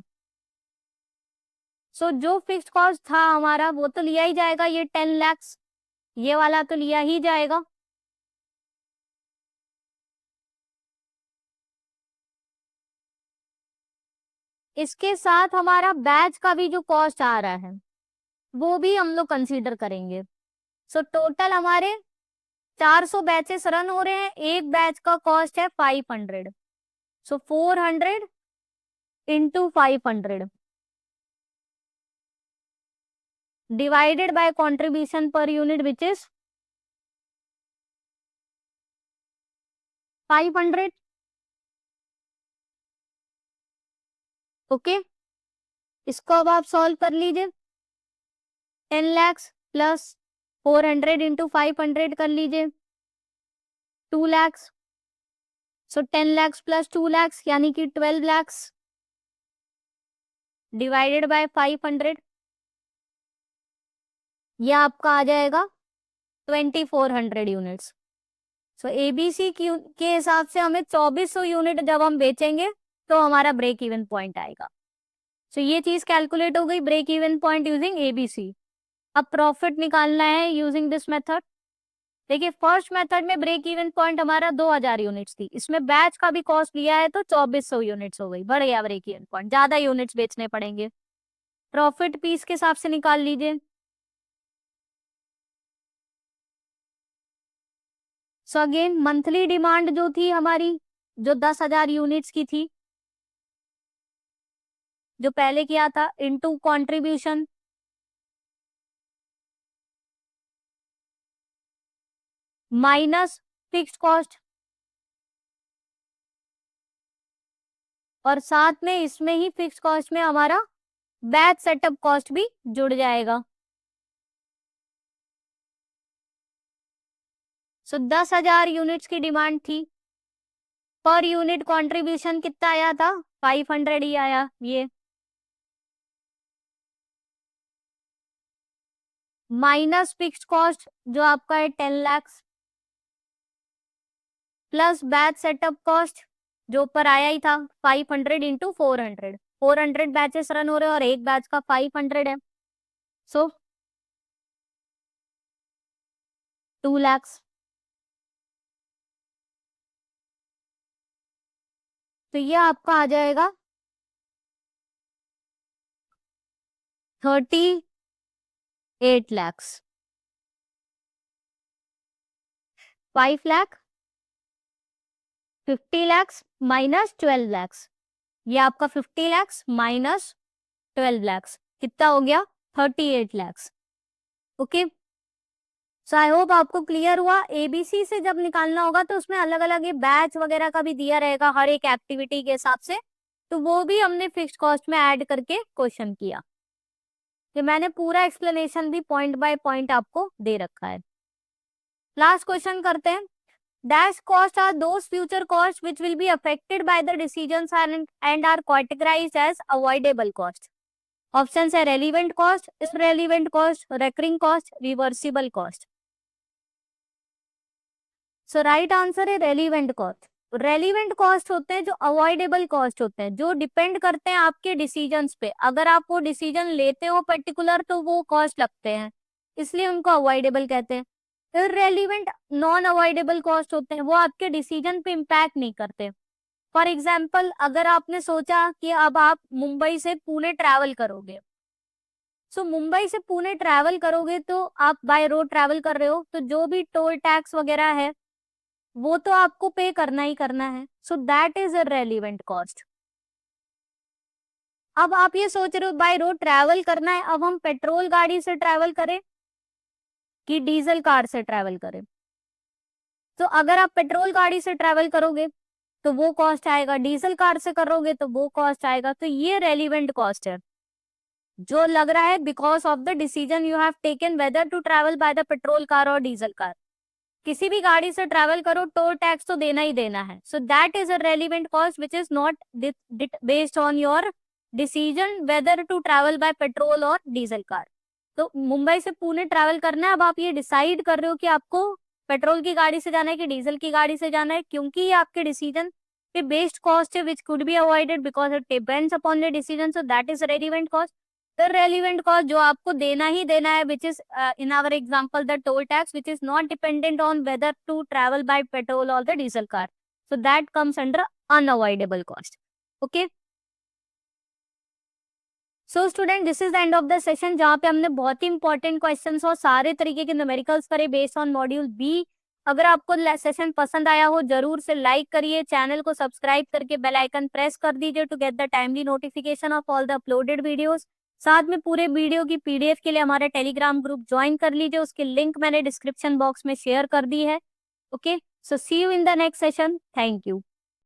सो जो फिक्स कॉस्ट था हमारा वो तो लिया ही जाएगा, ये 10 लाख, ये वाला तो लिया ही जाएगा। इसके साथ हमारा बैच का भी जो कॉस्ट आ रहा है वो भी हम लोग कंसीडर करेंगे। सो टोटल हमारे 400 बैचेस रन हो रहे हैं, एक बैच का कॉस्ट है 500। सो 400 into 500 divided by contribution per unit which is 500। Okay, इसको अब आप सॉल्व कर लीजिए। 10 लाख प्लस 400 इंटू 500 कर लीजिए, 2 लाख। सो 10 लाख प्लस 2 लाख यानी कि 12 लाख डिवाइडेड बाय 500, ये आपका आ जाएगा 2400 यूनिट्स। सो एबीसी के हिसाब से हमें 2400 यूनिट जब हम बेचेंगे तो हमारा ब्रेक इवन पॉइंट आएगा। सो ये चीज कैलकुलेट हो गई, break even point using ABC. अब प्रॉफिट निकालना है यूजिंग दिस मेथड। देखिए फर्स्ट मेथड में ब्रेक इवन पॉइंट हमारा 2000 यूनिट्स थी, इसमें बैच का भी कॉस्ट लिया है तो 2400 यूनिट्स हो गई, बढ़ गया ब्रेक इवन पॉइंट, ज्यादा यूनिट्स बेचने पड़ेंगे। प्रॉफिट पीस के हिसाब से निकाल लीजिए। सो अगेन मंथली डिमांड जो थी हमारी, जो 10,000 यूनिट्स की थी, जो पहले किया था, into contribution minus fixed cost, और साथ में इसमें ही फिक्स्ड कॉस्ट में हमारा बैच सेटअप कॉस्ट भी जुड़ जाएगा। सो 10,000 यूनिट्स की डिमांड थी, पर यूनिट कंट्रीब्यूशन कितना आया था, 500 ही आया। ये माइनस फिक्स्ड कॉस्ट जो आपका है 10 lakh, plus batch setup cost जो ऊपर आया ही था 500 इंटू 400, 400 बैचेस रन हो रहे हैं और एक बैच का 500 है। सो 2 लाख। तो ये आपका आ जाएगा 38 लाख। 5 लाख, 50 लाख माइनस 12 लाख, ये आपका 50 लाख माइनस 12 लाख कितना हो गया, 38 lakh. Okay, so I hope आपको क्लियर हुआ। एबीसी से जब निकालना होगा तो उसमें अलग अलग ये बैच वगैरह का भी दिया रहेगा हर एक एक्टिविटी के हिसाब से, तो वो भी हमने फिक्स्ड कॉस्ट में ऐड करके क्वेश्चन किया। ये मैंने पूरा एक्सप्लेनेशन भी पॉइंट बाय पॉइंट आपको दे रखा है। लास्ट क्वेश्चन करते हैं। Dash cost are those future cost which will be affected by the decisions and are categorized as avoidable cost. Option है relevant cost, irrelevant cost, recurring cost, reversible cost. So right answer है relevant cost. Relevant cost होते हैं जो avoidable cost होते हैं, जो depend करते हैं आपके डिसीजंस पे। अगर आप वो डिसीजन लेते हो पर्टिकुलर तो वो कॉस्ट लगते हैं, इसलिए उनको अवॉइडेबल कहते हैं। इररेलिवेंट नॉन अवॉइडेबल कॉस्ट होते हैं, वो आपके डिसीजन पे इम्पैक्ट नहीं करते। फॉर एग्जाम्पल, अगर आपने सोचा कि अब आप मुंबई से पुणे ट्रैवल करोगे, सो मुंबई से पुणे ट्रैवल करोगे तो आप बाय रोड ट्रैवल कर रहे हो, तो जो भी टोल टैक्स वगैरह है वो तो आपको पे करना ही करना है। So that is irrelevant cost. अब आप ये सोच रहे हो बाय रोड ट्रैवल करना है, अब हम पेट्रोल गाड़ी से ट्रैवल करें कि डीजल कार से ट्रैवल करें। तो अगर आप पेट्रोल गाड़ी से ट्रैवल करोगे तो वो कॉस्ट आएगा, डीजल कार से करोगे तो वो कॉस्ट आएगा। तो ये रेलिवेंट कॉस्ट है जो लग रहा है because of the decision you have taken whether to travel by the petrol car और डीजल कार। किसी भी गाड़ी से ट्रैवल करो टोल टैक्स तो देना ही देना है। So that is a relevant cost which is not based on your decision whether to travel by petrol और डीजल कार। तो मुंबई से पुणे ट्रैवल करना है, अब आप ये डिसाइड कर रहे हो कि आपको पेट्रोल की गाड़ी से जाना है कि डीजल की गाड़ी से जाना है, क्योंकि ये आपके डिसीजन फिर बेस्ड कॉस्ट है which could be avoided because it depends upon the decision, so that is relevant cost. The relevant cost जो आपको देना ही देना है, which is in our example the toll tax which is not dependent on whether to travel by petrol और the diesel car, so that comes under unavoidable cost. Okay, so student this is the end of the session, जहाँ पे हमने बहुत ही important questions और सारे तरीके के numericals करे बेस्ड ऑन मॉड्यूल बी। अगर आपको सेशन पसंद आया हो जरूर से लाइक करिए, चैनल को सब्सक्राइब करके बेल आइकन प्रेस कर दीजिए to get the timely notification of all the uploaded videos. साथ में पूरे वीडियो की पीडीएफ के लिए हमारा टेलीग्राम ग्रुप ज्वाइन कर लीजिए, उसकी लिंक मैंने डिस्क्रिप्शन बॉक्स में शेयर कर दी है। Okay, so see you in the next session, thank you.